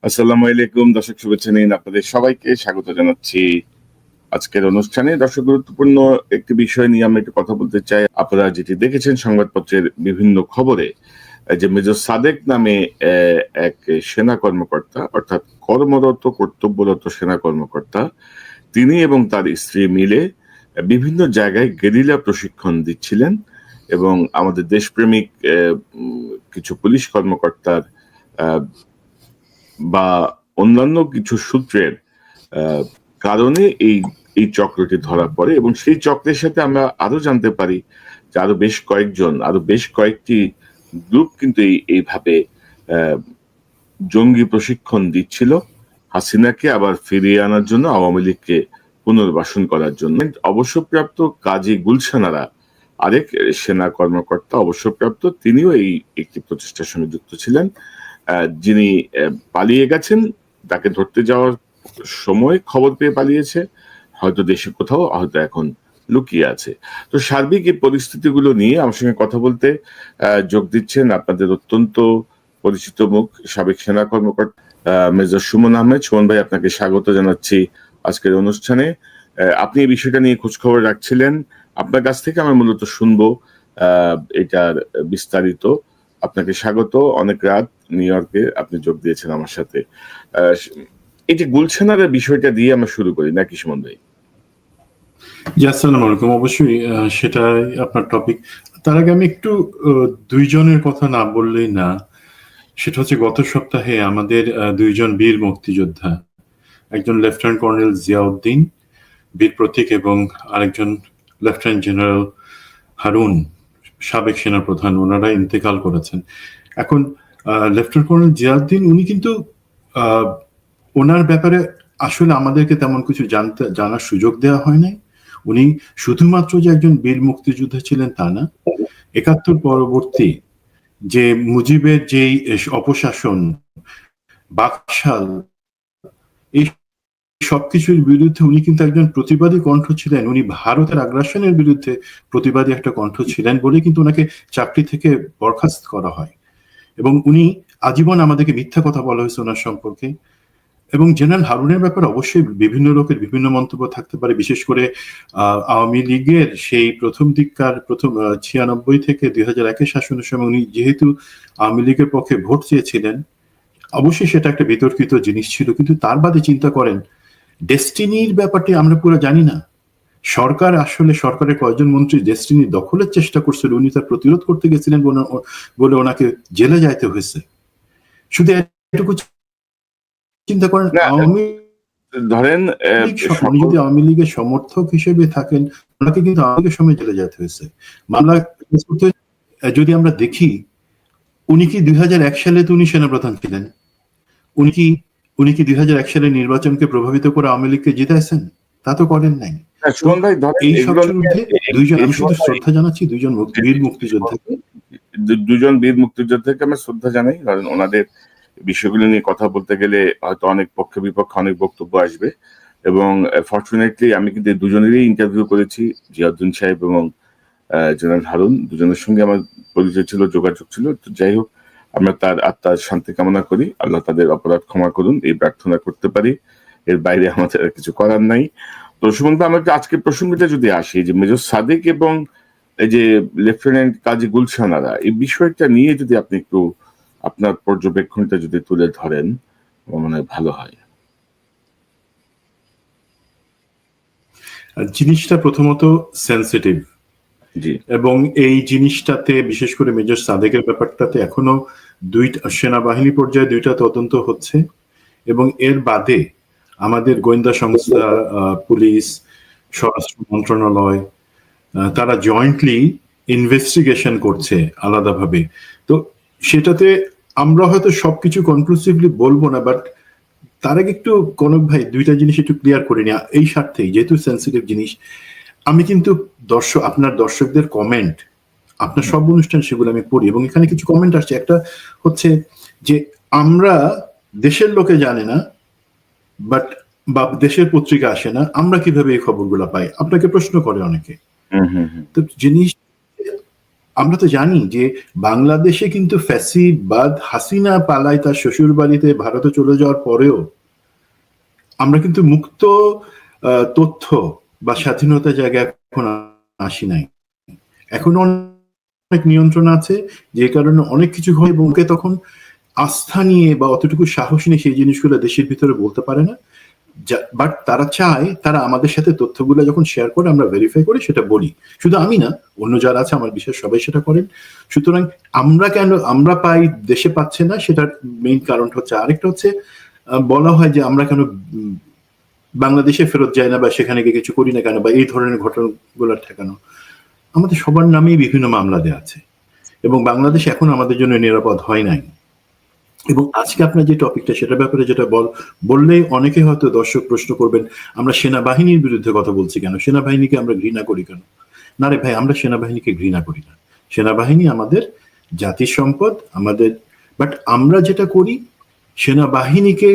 আসসালামু আলাইকুম দর্শক, শুভেচ্ছা নিন, আপনাদের সবাইকে স্বাগত জানাচ্ছি আজকের অনুষ্ঠানে। দর্শক, গুরুত্বপূর্ণ একটি বিষয় নিয়ে আমি একটু কথা বলতে চাই। আপনারা যেটি দেখেছেন সংবাদপত্রের বিভিন্ন খবরে, যে মেজর সাদেক নামে এক সেনা কর্মকর্তা, অর্থাৎ কর্মরত কর্তব্যরত সেনা কর্মকর্তা, তিনি এবং তার স্ত্রী মিলে বিভিন্ন জায়গায় গেরিলা প্রশিক্ষণ দিচ্ছিলেন এবং আমাদের দেশপ্রেমিক কিছু পুলিশ কর্মকর্তার বা অন্যান্য কিছু সূত্রের কারণে এই এই চক্রটি ধরা পড়ে এবং সেই চক্রের সাথে আমরা আরো জানতে পারি যে আরো বেশ কয়েকটি গ্রুপ কিন্তু এইভাবে জঙ্গি প্রশিক্ষণ দিচ্ছিল হাসিনাকে আবার ফিরিয়ে আনার জন্য, আওয়ামী লীগকে পুনর্বাসন করার জন্য। অবসরপ্রাপ্ত কাজী গুলশানারা আরেক সেনা কর্মকর্তা, অবসরপ্রাপ্ত, তিনিও এই একটি প্রচেষ্টার সঙ্গে যুক্ত ছিলেন। যিনি পালিয়ে গেছেন, তাকে ধরতে যাওয়ার সময় খবর পেয়ে পালিয়েছে, হয়তো দেশে কোথাও, হয়তো এখন লুকিয়ে আছে। তো সার্বিক এই পরিস্থিতিগুলো নিয়ে আমার সঙ্গে কথা বলতে যোগ দিচ্ছেন আপনাদের অত্যন্ত পরিচিত মুখ, সাবেক সেনা কর্মকর্তা মেজর সুমন আহমেদ। সুমন ভাই, আপনাকে স্বাগত জানাচ্ছি আজকের অনুষ্ঠানে। আপনি এই বিষয়টা নিয়ে খোঁজখবর রাখছিলেন, আপনার কাছ থেকে আমরা মূলত শুনবো এটার বিস্তারিত। আপনাকে স্বাগত। অনেক রাত, নিউ ইয়র্কে আপনি যোগ দিয়েছেন আমার সাথে। এই যে গুলশানের বিষয়টা দিয়ে আমরা শুরু করি নাকি সুমন ভাই? আসসালামু আলাইকুম। অবশ্যই সেটাই আপনার টপিক। তার আগে আমি একটু দুইজনের কথা না বললেই না। সেটা হচ্ছে গত সপ্তাহে আমাদের দুইজন বীর মুক্তিযোদ্ধা, একজন লেফটেন্যান্ট কর্নেল জিয়াউদ্দিন বীর প্রতীক এবং আরেকজন লেফটেন্যান্ট জেনারেল হারুন, সাবেক সেনাপ্রধান, ওনারা ইন্তেকাল করেছেন। এখন লেফটেন্যান্ট কর্নেল জিয়াউদ্দিন, উনি কিন্তু ওনার ব্যাপারে আসলে আমাদেরকে তেমন কিছু জানার সুযোগ দেওয়া হয় নাই। উনি শুধুমাত্র যে একজন বীর মুক্তিযোদ্ধা ছিলেন তা না, ৭১ পরবর্তী যে মুজিবের যেই অপশাসন, বাকশাল, এই সবকিছুর বিরুদ্ধে উনি কিন্তু একজন প্রতিবাদী কণ্ঠ ছিলেন। উনি ভারতের আগ্রাসনের বিরুদ্ধে প্রতিবাদী একটা কণ্ঠ ছিলেন বলে কিন্তু ওনাকে চাকরি থেকে বরখাস্ত করা হয় এবং উনি আজীবন আমাদেরকে মিথ্যা কথা বলা হয়েছে ওনার সম্পর্কে। এবং জেনারেল হারুনের ব্যাপারে অবশ্যই বিভিন্ন লোকের বিভিন্ন মন্তব্য থাকতে পারে, বিশেষ করে আওয়ামী লীগের সেই প্রথম ৯৬ থেকে ২০০১ শাসনের সময় উনি যেহেতু আওয়ামী লীগের পক্ষে ভোট চেয়েছিলেন, অবশ্যই সেটা একটা বিতর্কিত জিনিস ছিল। কিন্তু তার বাদে চিন্তা করেন, ডেস্টিনির ব্যাপারটি আমরা পুরো জানি না। সরকারের কয়েকজন মন্ত্রী ডেস্টিনি দখলের চেষ্টা করছিল, উনি তার প্রতিরোধ করতে গেছিলেন বলে ওনাকে জেলে যাইতে হয়েছে। শুধু এটুকু চিন্তা করেন, ধরেন উনি যদি আওয়ামী লীগের সমর্থক হিসেবে থাকেন, ওনাকে কিন্তু আওয়ামী লীগের সময় জেলে যেতে হয়েছে। মামলা যদি আমরা দেখি, উনি কি ২০০১ সালে তো উনি সেনাপ্রধান ছিলেন, উনি কি ২০০১ সালের নির্বাচনকে প্রভাবিত করে আওয়ামী লীগকে জিতাইছেন? তা তো করেন নাই। এই সবচেয়ে ঊর্ধ্বে দুইজন, আমি শুধু শ্রদ্ধা জানাচ্ছি দুইজন বীর মুক্তিযোদ্ধাকে। দুজন বীর মুক্তিযোদ্ধাকে আমরা শ্রদ্ধা জানাই। কারণ ওনাদের বিষয়গুলো নিয়ে কথা বলতে গেলে হয়তো অনেক পক্ষে বিপক্ষে অনেক বক্তব্য আসবে এবং ফরচুনেটলি আমি কিন্তু দুজনেরই ইন্টারভিউ করেছি, জিয়াউদ্দিন সাহেব এবং জেনারেল হারুন, দুজনের সঙ্গে আমার পরিচয় ছিল, যোগাযোগ ছিল। তো যাই হোক, আমরা তার আত্মার শান্তি কামনা করি, আল্লাহ তাদের অপরাধ ক্ষমা করুন, এই প্রার্থনা করতে পারি। এর বাইরে আমাদের কিছু করার নাই। তো সুমন ভাই, আমরা আজকের প্রসঙ্গটা যদি আসি, যে মেজর সাদেক এবং এই যে লেফটেন্যান্ট কাজী গুলশানারা, এই বিষয়টা নিয়ে যদি আপনি একটু আপনার পর্যবেক্ষণটা যদি তুলে ধরেন, মনে হয় ভালো হয়। জিনিসটা প্রথমত সেন্সিটিভ, এবং এই জিনিসটাতে বিশেষ করে মেজর সাদেকের ব্যাপারটাতে এখনো সেনাবাহিনী পর্যায়ে ২টা তদন্ত হচ্ছে এবং এর বাদে আমাদের গোয়েন্দা সংস্থা, পুলিশ, স্বরাষ্ট্র মন্ত্রণালয়, তারা জয়েন্টলি ইনভেস্টিগেশন করছে আলাদাভাবে। তো সেটাতে আমরা হয়তো সবকিছু কনক্লুসিভলি বলবো না, বাট তার আগে একটু কনক ভাই 2টা জিনিস একটু ক্লিয়ার করে নিই এই স্বার্থেই, যেহেতু সেন্সিটিভ জিনিস। আমি কিন্তু আপনার দর্শকদের কমেন্ট, আপনার সব অনুষ্ঠান সেগুলো আমি পড়ি এবং এখানে কিছু কমেন্ট আসছে। একটা হচ্ছে যে আমরা দেশের লোকে জানে না, বাট বা দেশের পত্রিকা আসে না, আমরা কিভাবে এই খবরগুলো পাই, আপনাকে প্রশ্ন করে অনেকে। তো জিনিস আমরা তো জানি যে বাংলাদেশে কিন্তু ফ্যাসিবাদ হাসিনা পালায় তার শ্বশুর বাড়িতে ভারতে চলে যাওয়ার পরেও আমরা কিন্তু মুক্ত তথ্য বা স্বাধীনতা জায়গায় এখন আসি নাই। এখন অনেক নিয়ন্ত্রণ আছে, যে কারণে অনেক কিছু হয় এবং ওকে তখন আস্থা নিয়ে বা অতটুকু সাহস নিয়ে সেই জিনিসগুলো দেশের ভিতরে বলতে পারে না। বাট তারা চায় তারা আমাদের সাথে তথ্যগুলো যখন শেয়ার করে আমরা ভেরিফাই করে সেটা বলি। শুধু আমি না, অন্য যারা আছে আমার বিশ্বাস সবাই সেটা করেন। সুতরাং আমরা পাই, দেশে পাচ্ছে না, সেটার মেইন কারণ হচ্ছে, আরেকটা হচ্ছে বলা হয় যে আমরা কেন বাংলাদেশে ফেরত যায় না বা সেখানে গিয়ে কিছু করি না কেন, বা এই ধরনের ঘটনাগুলো ঠেকানো। আমাদের সবার নামেই বিভিন্ন মামলা দেওয়া আছে এবং বাংলাদেশ এখন আমাদের জন্য নিরাপদ হয় নাই। এবং আজকে আপনার যে টপিকটা সেটার ব্যাপারে যেটা বললেই অনেকে হয়তো দর্শক প্রশ্ন করবেন, আমরা সেনাবাহিনীর বিরুদ্ধে কথা বলছি কেন, সেনাবাহিনীকে আমরা ঘৃণা করি কেন? না রে ভাই, আমরা সেনাবাহিনীকে ঘৃণা করি না। সেনাবাহিনী আমাদের জাতির সম্পদ, আমাদের। বাট আমরা যেটা করি, সেনাবাহিনীকে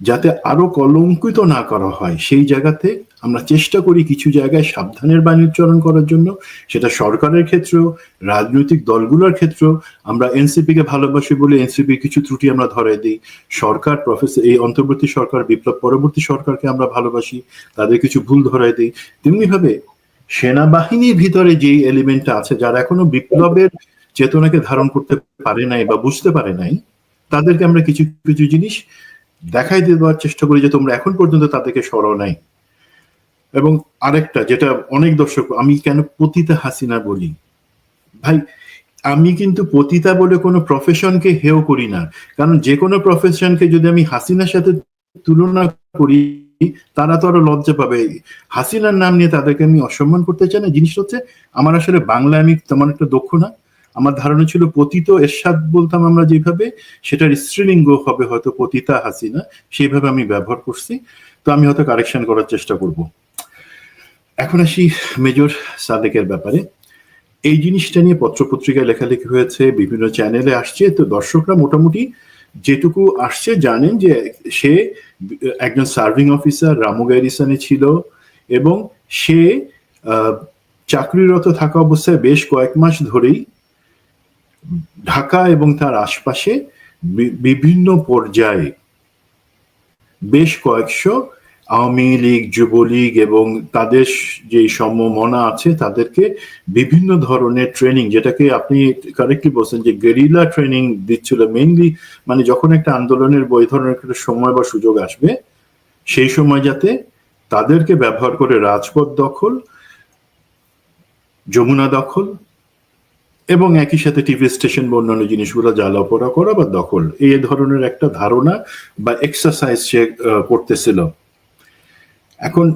যাতে আরো কলঙ্কিত না করা হয় সেই জায়গাতে আমরা চেষ্টা করি কিছু জায়গায় সাবধানের বাণী উচ্চারণ করার জন্য। সেটা সরকারের ক্ষেত্রেও, রাজনৈতিক দলগুলোর ক্ষেত্রেও। আমরা এনসিপি কে ভালোবাসি বলে এনসিপির কিছু ত্রুটি আমরা ধরাই দিই। সরকার, এই অন্তর্বর্তী সরকার, বিপ্লব পরবর্তী সরকারকে আমরা ভালোবাসি, তাদের কিছু ভুল ধরাই দিই। তেমনি ভাবে সেনাবাহিনীর ভিতরে যেই এলিমেন্টটা আছে, যারা এখনো বিপ্লবের চেতনাকে ধারণ করতে পারে নাই বা বুঝতে পারে নাই, তাদেরকে আমরা কিছু কিছু জিনিস দেখাই দেওয়ার চেষ্টা করি যে তোমরা এখন পর্যন্ত তাদেরকে সরাও নাই। এবং আরেকটা যেটা অনেক দর্শক, আমি কেন পতিতা হাসিনা বলি, ভাই আমি কিন্তু পতিতা বলে কোনো প্রফেশনকে হেয় করি না। কারণ যে কোনো প্রফেশনকে যদি আমি হাসিনার সাথে তুলনা করি, তারা তো আরো লজ্জা পাবে। হাসিনার নাম নিয়ে তাদেরকে আমি অসম্মান করতে চাই না। জিনিসটা হচ্ছে, আমার আসলে বাংলা আমি তেমন একটা দক্ষ না। আমার ধারণা ছিল পতিত এরশাদ বলতাম আমরা যেভাবে, সেটার স্ত্রীলিঙ্গ হবে হয়তো পতিতা হাসিনা, সেইভাবে আমি ব্যবহার করছি। তো আমি হয়তো কারেকশন করার চেষ্টা করব। এখন আসি মেজর সাদেকের ব্যাপারে। এই জিনিসটা নিয়ে পত্রপত্রিকায় লেখালেখি হয়েছে, বিভিন্ন চ্যানেলে আসছে। তো দর্শকরা মোটামুটি যেটুকু আসছে জানেন যে সে একজন সার্ভিং অফিসার রামু গ্যারিসনে ছিল এবং সে চাকরিরত থাকা অবস্থায় বেশ কয়েক মাস ধরেই ঢাকা এবং তার আশপাশে বিভিন্ন পর্যায়ে বেশ কয়েকশো আওয়ামী লীগ, যুবলীগ এবং তাদের যে সমমনা আছে তাদেরকে বিভিন্ন ধরনের ট্রেনিং, যেটাকে আপনি কারেক্টলি বলছেন যে গেরিলা ট্রেনিং দিচ্ছিল মেইনলি। মানে যখন একটা আন্দোলনের বই ধরনের একটা সময় বা সুযোগ আসবে, সেই সময় যাতে তাদেরকে ব্যবহার করে রাজপথ দখল, যমুনা দখল এবং একই সাথে টিভি স্টেশন বা অন্যান্য জিনিসগুলো জ্বালাপোড়া করা বা দখল, এই ধরনের একটা ধারণা বা এক্সারসাইজ সে করতেছিল। এখন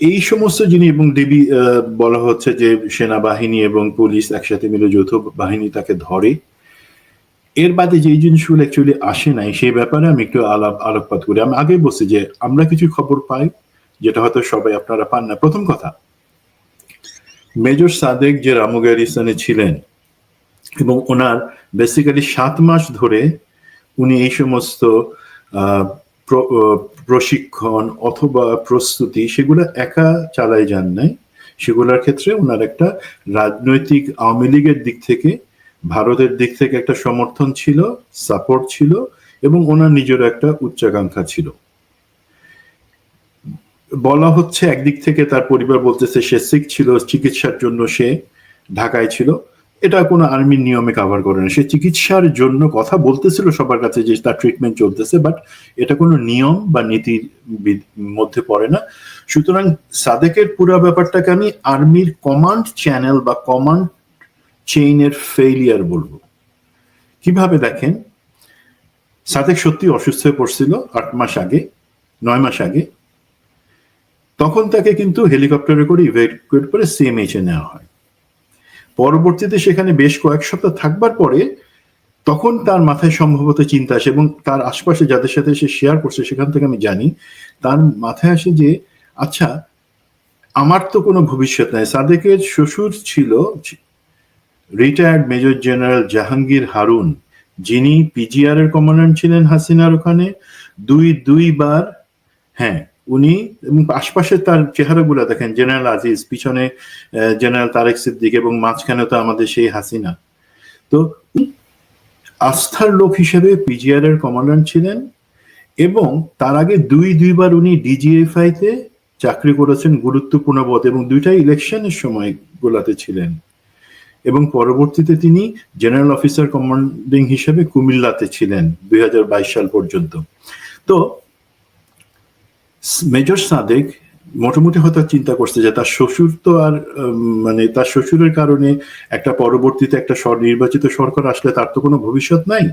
এই সমস্ত জিনিস এবং ডিবি বলা হচ্ছে যে সেনাবাহিনী এবং পুলিশ একসাথে মিলে যৌথ বাহিনী তাকে ধরে। এর বাদে যে জিনিসগুলো অ্যাকচুয়ালি আসে নাই সেই ব্যাপারে আমি একটু আলোকপাত করি। আমি আগেই বলছি যে আমরা কিছু খবর পাই যেটা হয়তো সবাই আপনারা পান না। প্রথম কথা, মেজর সাদেক যে রামু গ্যারিসনে ছিলেন এবং ওনার বেসিক্যালি 7 মাস ধরে উনি এই সমস্ত প্রশিক্ষণ অথবা প্রস্তুতি সেগুলো একা চালাই যান নাই। সেগুলোর ক্ষেত্রে ওনার একটা রাজনৈতিক আওয়ামী লীগের দিক থেকে, ভারতের দিক থেকে একটা সমর্থন ছিল, সাপোর্ট ছিল এবং ওনার নিজের একটা উচ্চাকাঙ্ক্ষা ছিল। বলা হচ্ছে একদিক থেকে তার পরিবার বলতেছে সে সিক ছিল, চিকিৎসার জন্য সে ঢাকায় ছিল। এটা কোনো আর্মির নিয়মে কভার করে না। সে চিকিৎসার জন্য কথা বলতেছিল সবার কাছে যে তার ট্রিটমেন্ট চলতেছে, বাট এটা কোনো নিয়ম বা নীতির মধ্যে পড়ে না। সুতরাং সাদেকের পুরো ব্যাপারটাকে আমি আর্মির কমান্ড চ্যানেল বা কমান্ড চেইনের ফেইলিয়ার বলবো। কিভাবে দেখেন, সাদেক সত্যি অসুস্থ হয়ে পড়ছিল 8 মাস আগে, 9 মাস আগে। তখন তাকে কিন্তু হেলিকপ্টারে করে ইভ্যাকুয়েট করে সিএমএইচ এ নেওয়া হয়। পরবর্তীতে সেখানে বেশ কয়েক সপ্তাহ থাকবার পরে তখন তার মাথায় সম্ভবত চিন্তা আসে এবং তার আশপাশে যাদের সাথে সে শেয়ার করছে সেখান থেকে আমি জানি তার মাথায় আসে যে আচ্ছা, আমার তো কোনো ভবিষ্যৎ নাই। সাদেকের শ্বশুর ছিল retired major general Jahangir Harun, যিনি পিজিআর এর কমান্ডার ছিলেন হাসিনার ওখানে। দুইবার, হ্যাঁ, উনি এবং আশপাশে তার চেহারাগুলো দেখেন, জেনারেল আজিজ, পিছনে জেনারেল তারেক সিদ্দিক, এবং মাঝখানে তো আমাদের সেই হাসিনা। তো আস্থার লোক হিসেবে পিজিআর এর কমান্ডান্ট ছিলেন, এবং তার আগে দুইবার উনি ডিজিএফআই তে চাকরি করেছেন গুরুত্বপূর্ণ পদে, এবং দুইটাই ইলেকশনের সময় গুলাতে ছিলেন, এবং পরবর্তীতে তিনি জেনারেল অফিসার কমান্ডিং হিসেবে কুমিল্লাতে ছিলেন 2022 সাল পর্যন্ত। তো মেজর সাদেক মোটামুটি হয়তো চিন্তা করছে যে তার শ্বশুর তো আর মানে তার শ্বশুরের কারণে একটা পরবর্তীতে একটা নির্বাচিত সরকার আসলে তার তো কোনো ভবিষ্যৎ নাই,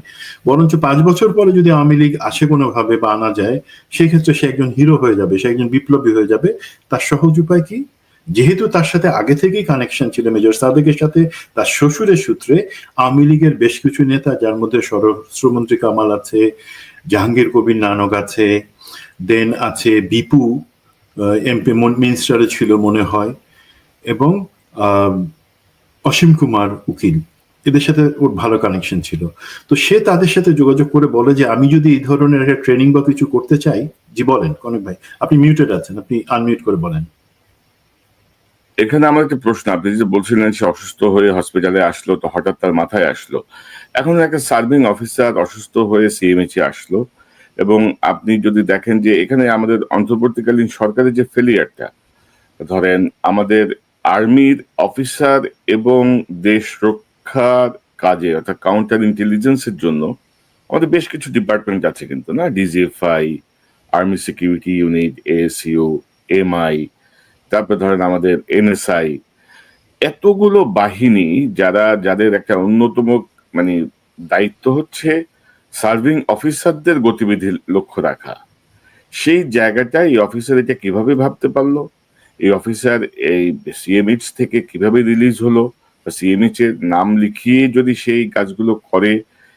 বরঞ্চ 5 বছর পরে যদি আওয়ামী লীগ আসে কোনোভাবে বা আনা যায়, সেক্ষেত্রে সে একজন হিরো হয়ে যাবে, সে একজন বিপ্লবী হয়ে যাবে। তার সহজ উপায় কি? যেহেতু তার সাথে আগে থেকেই কানেকশন ছিল মেজর সাদেকের সাথে, তার শ্বশুরের সূত্রে আওয়ামী লীগের বেশ কিছু নেতা, যার মধ্যে স্বরাষ্ট্রমন্ত্রী কামাল আছে, জাহাঙ্গীর কবির নানক আছে, দেন আছে বিপু এমপি মিনিস্টারে ছিল মনে হয়, এবং অসীম কুমার উকিল, এদের সাথে ওর ভালো কানেকশন ছিল। তো সে তাদের সাথে যোগাযোগ করে বলে যে আমি যদি এই ধরনের একটা ট্রেনিং বা কিছু করতে চাই। জি বলেন কনক ভাই, আপনি মিউটেড আছেন, আপনি আনমিউট করে বলেন। এখানে আমার একটা প্রশ্ন, আপনি যে বলছিলেন সে অসুস্থ হয়ে হসপিটালে আসলো, তো হঠাৎ তার মাথায় আসলো, এখন একটা সার্ভিং অফিসার অসুস্থ হয়ে সিএমএইচে আসলো, এবং আপনি যদি দেখেন যে এখানে আমাদের অন্তর্বর্তীকালীন সরকারের যে ফেলিয়ারটা, ধরেন আমাদের আর্মির অফিসার এবং দেশ রক্ষার কাজে অর্থাৎ কাউন্টার ইন্টেলিজেন্সের জন্য আমাদের বেশ কিছু ডিপার্টমেন্ট আছে কিন্তু, না? DGFI, army security unit, ASU, MI, তারপরে ধরেন আমাদের এনএসআই, এতগুলো বাহিনী যাদের একটা অন্যতম মানে দায়িত্ব হচ্ছে সার্ভিং অফিসারদের গতিবিধি লক্ষ্য রাখা। সেই জায়গাটা এই অফিসার এটা কিভাবে ভাবতে পারলো? এই অফিসার এই সিএমএইচ থেকে কিভাবে রিলিজ হলো? সিএমএইচ এর নাম লিখিয়ে যদি সেই কাজগুলো করে,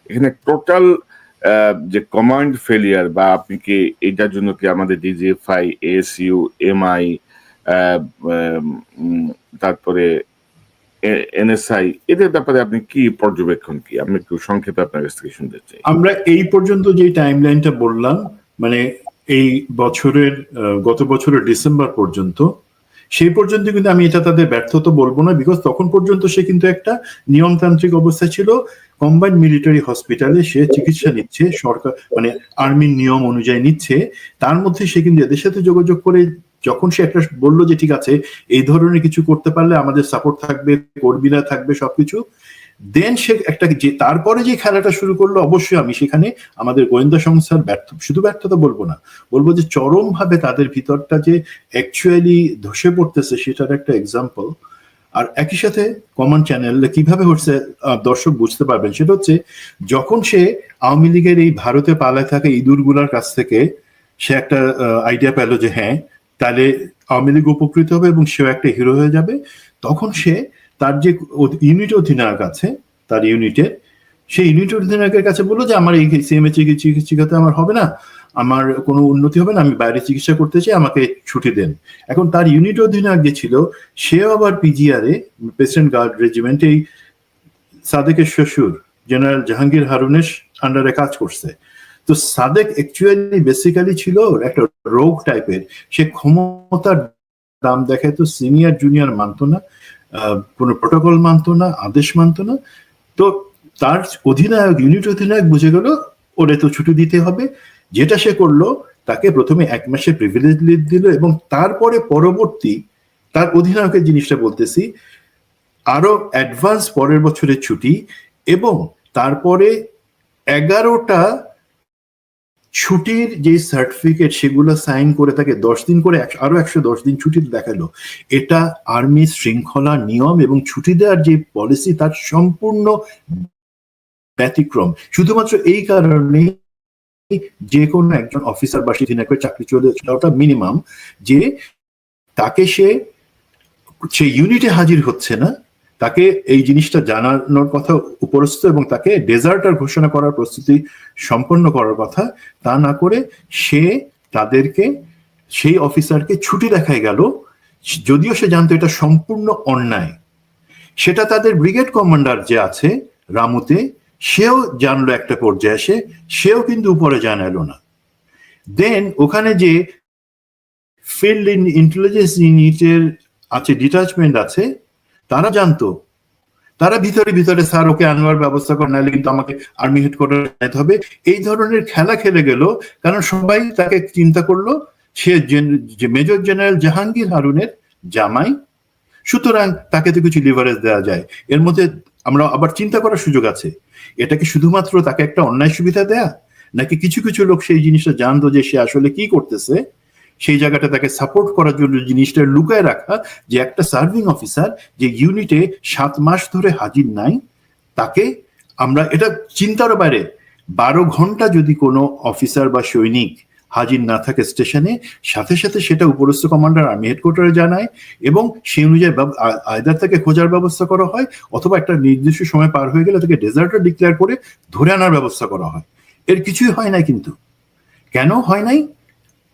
এখানে টোটাল যে কমান্ড ফেলিয়ার, বা আপনি কি এটার জন্য কি আমাদের ডিজিএফআই, এএসইউ, এমআই, তারপরে এনএসআই, এদের ব্যাপারে আপনি কি পর্যবেক্ষণ, কি আমি একটু সংক্ষেপে আপনার কাছ থেকে শুনতে চাই। আমরা এই পর্যন্ত যে টাইমলাইনটা বললাম, মানে এই বছরের গত বছরের ডিসেম্বর পর্যন্ত, সেই পর্যন্ত কিন্তু আমি এটা তাদের ব্যর্থতা বলবো না, বিকজ তখন পর্যন্ত সে কিন্তু একটা নিয়মতান্ত্রিক অবস্থা ছিল। কম্বাইন্ড মিলিটারি হসপিটালে সে চিকিৎসা নিচ্ছে, সরকার মানে আর্মির নিয়ম অনুযায়ী নিচ্ছে। তার মধ্যে সে কিন্তু এদের সাথে যোগাযোগ করে যখন সে একটা বললো যে ঠিক আছে এই ধরনের কিছু করতে পারলে আমাদের সাপোর্ট থাকবে, কর্মীরা থাকবে, সবকিছু, দেন সে একটা যে তারপরে যে খেলাটা শুরু করলো, অবশ্যই আমি সেখানে আমাদের গোয়েন্দা সংস্থার শুধু ব্যর্থতা বলবো না, বলবো যে চরম ভাবে তাদের ভিতরটা যে অ্যাকচুয়ালি ধসে পড়তেছে সেটার একটা এক্সাম্পল। আর একই সাথে কমন চ্যানেল কিভাবে হচ্ছে দর্শক বুঝতে পারবেন, সেটা হচ্ছে যখন সে আওয়ামী লীগের এই ভারতে পালায় থাকা ইঁদুরগুলার কাছ থেকে সে একটা আইডিয়া পেলো যে হ্যাঁ তাহলে আওয়ামী লীগ উপকৃত হবে এবং সেও একটা হিরো হয়ে যাবে, তখন সে তার যে ইউনিট অধিনায়ক আছে তার ইউনিটের, সেই ইউনিট অধিনায়কের কাছে বললো যে আমার এই সিএমএইচ চিকিৎসাতে আমার হবে না, আমার কোনো উন্নতি হবে না, আমি বাইরে চিকিৎসা করতে চাই, আমাকে ছুটি দেন। এখন তার ইউনিট অধিনায়ক যে ছিল সেও আবার পিজিআর এ প্রেসিডেন্ট গার্ড রেজিমেন্ট এই সাদেকের শ্বশুর জেনারেল জাহাঙ্গীর হারুনের আন্ডারে কাজ করছে। তো সাদেক অ্যাকচুয়ালি বেসিক্যালি ছিল একটা রোগ টাইপের, সে ক্ষমতার দাম দেখায়, তো সিনিয়র জুনিয়র মানতো না, কোনো প্রোটোকল মানতো না, আদেশ মানতো না। তো তার অধিনায়ক ইউনিট অধিনায়ক বুঝে গেল ওরে তো ছুটি দিতে হবে, যেটা সে করলো তাকে প্রথমে 1 মাসের প্রিভিলেজ লিভ দিল, এবং তারপরে পরবর্তী তার অধিনায়কের জিনিসটা বলতেছি আরো অ্যাডভান্স পরের বছরের ছুটি, এবং তারপরে 11টা ছুটির যে সার্টিফিকেট সেগুলো সাইন করে তাকে 10 দিন করে আরো 110 দিন ছুটি দেখালো। এটা আর্মি শৃঙ্খলা নিয়ম এবং ছুটি দেওয়ার যে পলিসি তার সম্পূর্ণ ব্যতিক্রম। শুধুমাত্র এই কারণে যে কোনো একজন অফিসার বা সিনিয়র চাকরি চলে যাওয়াটা মিনিমাম, যে তাকে সে ইউনিটে হাজির হচ্ছে না, তাকে এই জিনিসটা জানানোর কথা উপরস্থ, এবং তাকে ডেজার্টার ঘোষণা করার প্রস্তুতি সম্পন্ন করার কথা, তা না করে সে তাদেরকে সেই অফিসারকে ছুটি দেখায় গেল, যদিও সে জানতো এটা সম্পূর্ণ অন্যায়। সেটা তাদের ব্রিগেড কমান্ডার যে আছে রামুতে, সেও জানলো একটা পর্যায়ে এসে, সেও কিন্তু উপরে জানালো না। দেন ওখানে যে ফিল্ড ইন্টেলিজেন্স ইউনিটের আছে, ডিটাচমেন্ট আছে, তারা জানতো, তারা ভিতরে ভিতরে স্যার ওকে আনবার ব্যবস্থা করে, নাহলে কিন্তু আমাকে আর্মি হেডকোয়ার্টার যেতে হবে, এই ধরনের খেলা খেলে গেল। কারণ সবাই তাকে চিন্তা করলো সে মেজর জেনারেল জাহাঙ্গীর হারুনের জামাই, সুতরাং তাকে তো কিছু লিভারেজ দেওয়া যায়। এর মধ্যে আমরা আবার চিন্তা করার সুযোগ আছে, এটা কি শুধুমাত্র তাকে একটা অন্যায় সুবিধা দেয়া, নাকি কিছু কিছু লোক সেই জিনিসটা জানতো যে সে আসলে কি করতেছে, সেই জায়গাটা তাকে সাপোর্ট করার জন্য জিনিসটা লুকায় রাখা, যে একটা সার্ভিং অফিসার যে ইউনিটে 7 মাস ধরে হাজির নাই, তাকে আমরা এটা চিন্তার বাইরে। 12 ঘন্টা যদি কোনো অফিসার বা সৈনিক হাজির না থাকে স্টেশনে, সাথে সাথে সেটা উপরস্থ কমান্ডার আর্মি হেডকোয়ার্টারে জানায়, এবং সেই অনুযায়ী আইদার তাকে খোঁজার ব্যবস্থা করা হয়, অথবা একটা নির্দিষ্ট সময় পার হয়ে গেলে তাকে ডেজার্টার ডিক্লেয়ার করে ধরে আনার ব্যবস্থা করা হয়। এর কিছুই হয় নাই। কিন্তু কেন হয় নাই?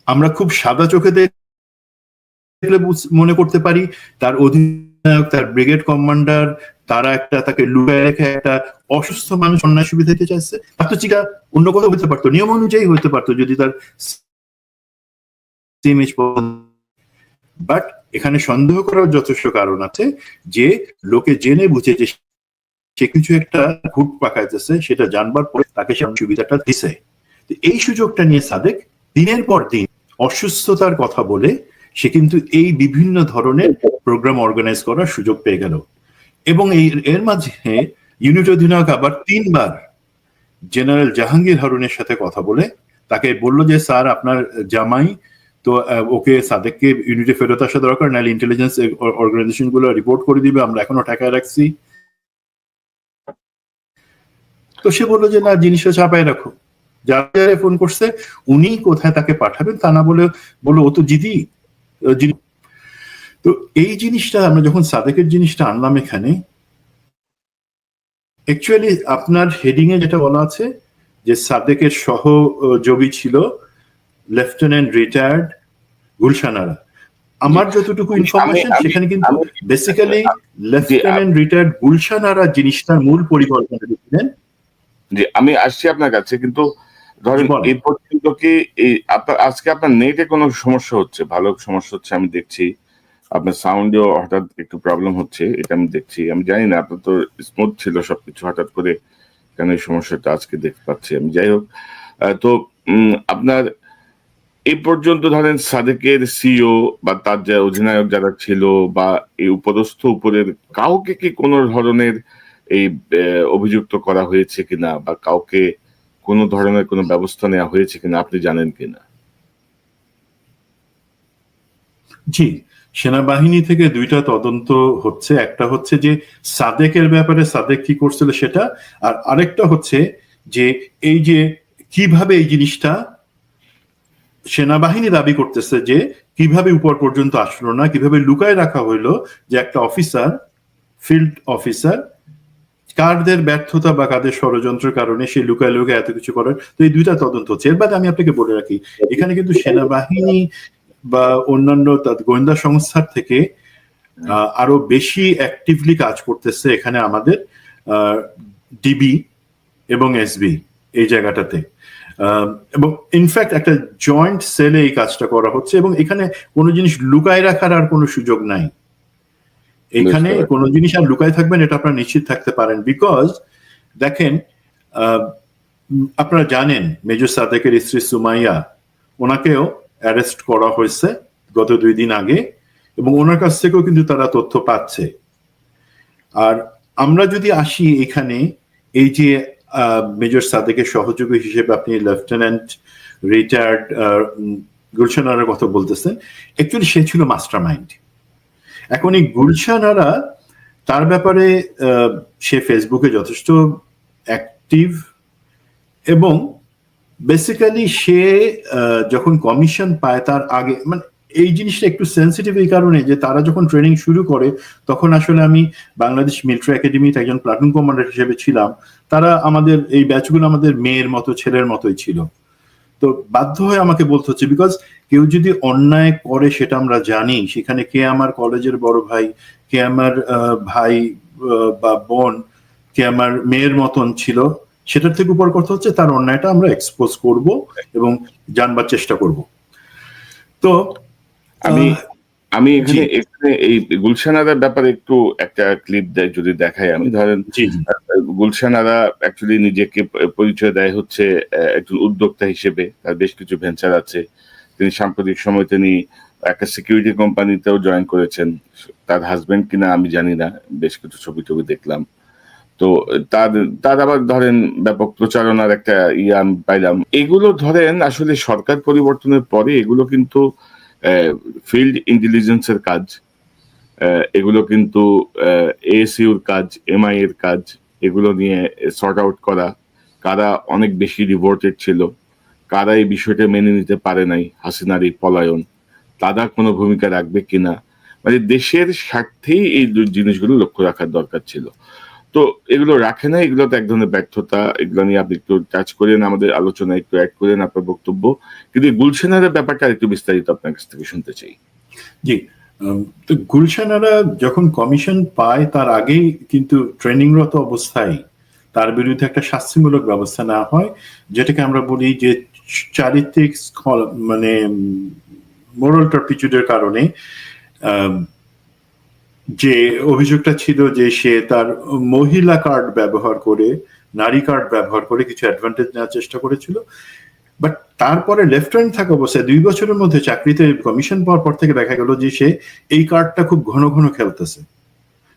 আমরা খুব সাদা চোখে দেখলে মনে করতে পারি তার অধিনায়ক, তার ব্রিগেড কমান্ডার, তারা তাকে লুকায় রেখে একটা অসুস্থ মানুষ অন্যায় সুবিধা দিতে চাইছে। তার তো চিকা অন্য কথা হতে পারতো, নিয়ম অনুযায়ী হতে পারতো যদি তার। বাট এখানে সন্দেহ করার যথেষ্ট কারণ আছে যে লোকে জেনে বুঝে যে সে কিছু একটা ঘুট পাকাইতেছে, সেটা জানবার পরে তাকে সে সুবিধাটা দিছে। এই সুযোগটা নিয়ে সাদেক দিনের পর দিন অসুস্থতার কথা বলে সে কিন্তু এই বিভিন্ন ধরনের প্রোগ্রাম অর্গানাইজ করার সুযোগ পেয়ে গেল। এবং এর মাঝে ইউনিট অধিনায়ক আবার 3 বার জেনারেল জাহাঙ্গীর হারুনের সাথে কথা বলে তাকে বলল যে স্যার আপনার জামাই তো, ওকে সাদেককে ইউনিটে ফেরত আসা দরকার, নাহলে ইন্টেলিজেন্স অর্গানাইজেশন গুলো রিপোর্ট করে দিবে, আমরা এখনো টাকায় রাখছি। তো সে বললো যে না, জিনিসটা চাপায় রাখো, যারা ফোন করছে উনি কোথায় তাকে পাঠাবেন, তা না বলে বলো ও তো জিদি। তো এই জিনিসটা আমরা যখন সাদেকের জিনিসটা আনলাম এখানে, অ্যাকচুয়ালি আপনার হেডিং এ যেটা বলা আছে যে সাদেকের সহযোগী ছিল লেফটেন্যান্ট রিটায়ার্ড গুলশান আরা। আমার যতটুকু ইনফরমেশন সেখানে কিন্তু বেসিক্যালি লেফটেন্যান্ট রিটায়ার্ড গুলশান আরা জিনিসটার মূল পরিকল্পনা দিচ্ছিলেন। জি, আমি আসছি আপনার কাছে, কিন্তু ধরেন এই পর্যন্ত কি এই আজকে আপনার নেটে কোনো সমস্যা হচ্ছে? ভালো সমস্যা হচ্ছে আমি দেখছি, আপনার সাউন্ডেও হঠাৎ একটু প্রবলেম হচ্ছে, এটা আমি দেখছি। আমি জানি না, আপনার তো স্মুথ ছিল সবকিছু, হঠাৎ করে কেন এই সমস্যাটা আজকে দেখতে পাচ্ছি আমি। যাই হোক, তো আপনার এই পর্যন্ত ধরেন সাদেকের সিও বা তার যে অধিনায়ক যারা ছিল বা এই উপরস্থ উপরের কাউকে কি কোনো ধরনের এই অভিযুক্ত করা হয়েছে কিনা, বা কাউকে কোনো ধরনের কোনো ব্যবস্থা নেওয়া হয়েছে কিনা আপনি জানেন কিনা? জি, সেনাবাহিনী থেকে 2টা তদন্ত হচ্ছে। একটা হচ্ছে যে সাদেকের ব্যাপারে সাদেক কি করছিল সেটা, আর আরেকটা হচ্ছে যে এই যে কিভাবে এই জিনিসটা সেনাবাহিনী দাবি করতেছে যে কিভাবে উপর পর্যন্ত আসলো না, কিভাবে লুকায় রাখা হইলো, যে একটা অফিসার, ফিল্ড অফিসার, কারদের ব্যর্থতা বা কাদের ষড়যন্ত্রের কারণে সে লুকায় লুকায় এত কিছু করার। তো এই 2টা তদন্ত হচ্ছে। এর বাদে আমি আপনাকে বলে রাখি, এখানে কিন্তু সেনাবাহিনী বা অন্যান্য গোয়েন্দা সংস্থার থেকে আরো বেশি অ্যাক্টিভলি কাজ করতেছে এখানে আমাদের ডিবি এবং এসবি এই জায়গাটাতে, এবং ইনফ্যাক্ট একটা জয়েন্ট সেলে এই কাজটা করা হচ্ছে। এবং এখানে কোনো জিনিস লুকায় রাখার আর কোনো সুযোগ নাই। এখানে কোনো জিনিস আর লুকায় থাকবেন এটা আপনারা নিশ্চিত থাকতে পারেন। বিকজ দেখেন, আপনারা জানেন মেজর সাদেকের স্ত্রী সুমাইয়া, ওনাকেও অ্যারেস্ট করা হয়েছে গত 2 দিন আগে, এবং ওনার কাছ থেকেও কিন্তু তারা তথ্য পাচ্ছে। আর আমরা যদি আসি এখানে, এই যে মেজর সাদেকের সহযোগী হিসেবে আপনি লেফটেন্যান্ট রিটায়ার্ড গুলশান আরার কথা বলতেছেন, অ্যাকচুয়ালি সে ছিল মাস্টার মাইন্ড। এখন এই গুলশান আরা, তার ব্যাপারে সে ফেসবুকে যথেষ্ট অ্যাক্টিভ, এবং বেসিক্যালি সে যখন কমিশন পায় তার আগে, মানে এই জিনিসটা একটু সেন্সিটিভ এই কারণে যে তারা যখন ট্রেনিং শুরু করে তখন আসলে আমি বাংলাদেশ মিলিটারি একাডেমিতে একজন প্লাটুন কমান্ডার হিসেবে ছিলাম। তারা আমাদের এই ব্যাচগুলো আমাদের মেয়ের মতো, ছেলের মতোই ছিল। তো বাধ্য হয়ে আমাকে বলতে হচ্ছে, বিকজ কেউ যদি অন্যায় করে সেটা আমরা জানি, সেখানে কে আমার কলেজের বড় ভাই, কে আমার ভাই বা বোন, কে আমার মেয়ের মতন ছিল, সেটার থেকে উপর কথা হচ্ছে তার অন্যায়টা আমরা এক্সপোজ করব এবং জানবার চেষ্টা করব। তো আমি আহ, আমি এখানে জি এখানে এই গুলশান আরার ব্যাপারে একটু একটা ক্লিপ যদি দেখাই, আমি ধরেন জি জি গুলশান আরা অ্যাকচুয়ালি নিজেকে পরিচয় দেয় হচ্ছে একজন উদ্যোক্তা হিসেবে, তার বেশ কিছু ভেঞ্চার আছে। তিনি সাম্প্রতিক সময় তিনি একটা সিকিউরিটি কোম্পানিতেও জয়েন করেছেন। তার হাজবেন্ড কিনা আমি জানি না, বেশ কিছু ছবি টবি দেখলাম। তো তার তার আবার ধরেন ব্যাপক প্রচারণার একটা ইয়ে আমি পাইলাম। এগুলো ধরেন আসলে সরকার পরিবর্তনের পরে এগুলো কিন্তু ফিল্ড ইন্টেলিজেন্সের কাজ, এগুলো কিন্তু এএসইউর কাজ, এমআই এর কাজ, এগুলো নিয়ে সর্ট আউট করা, কারা অনেক বেশি রিভোল্টেড ছিল, কারা এই বিষয়টা মেনে নিতে পারে নাই, হাসিনার এই পলায়ন, তারা কোনো ভূমিকা রাখবে কিনা, মানে দেশের স্বার্থেই এই জিনিসগুলো লক্ষ্য রাখার দরকার ছিল। তো এগুলো রাখে না, এগুলো তো এক ধরনের ব্যর্থতা। এগুলো নিয়ে আপনি একটু টাচ করেন, আমাদের আলোচনায় একটু অ্যাড করেন আপনার বক্তব্য। কিন্তু এই গুলশানের ব্যাপারটা একটু বিস্তারিত আপনার কাছ থেকে শুনতে চাই। জি। তো গুলশানারা যখন কমিশন পায় তার আগেই কিন্তু ট্রেনিংরত অবস্থায় তার বিরুদ্ধে একটা শাস্তিমূলক ব্যবস্থা নেওয়া হয়, যেটাকে আমরা বলি যে চারিত্রিক মানে মোরাল টার্পিচুডের কারণে যে অভিযোগটা ছিল যে সে তার মহিলা কার্ড ব্যবহার করে, নারী কার্ড ব্যবহার করে কিছু অ্যাডভান্টেজ নেওয়ার চেষ্টা করেছিল। বাট তারপরে লেফটেন্যান্ট থাকা অবস্থায় 2 বছরের মধ্যে চাকরিতে কমিশন পাওয়ার পর থেকে দেখা গেল যে সে এই কার্ডটা খুব ঘন ঘন খেলতেছে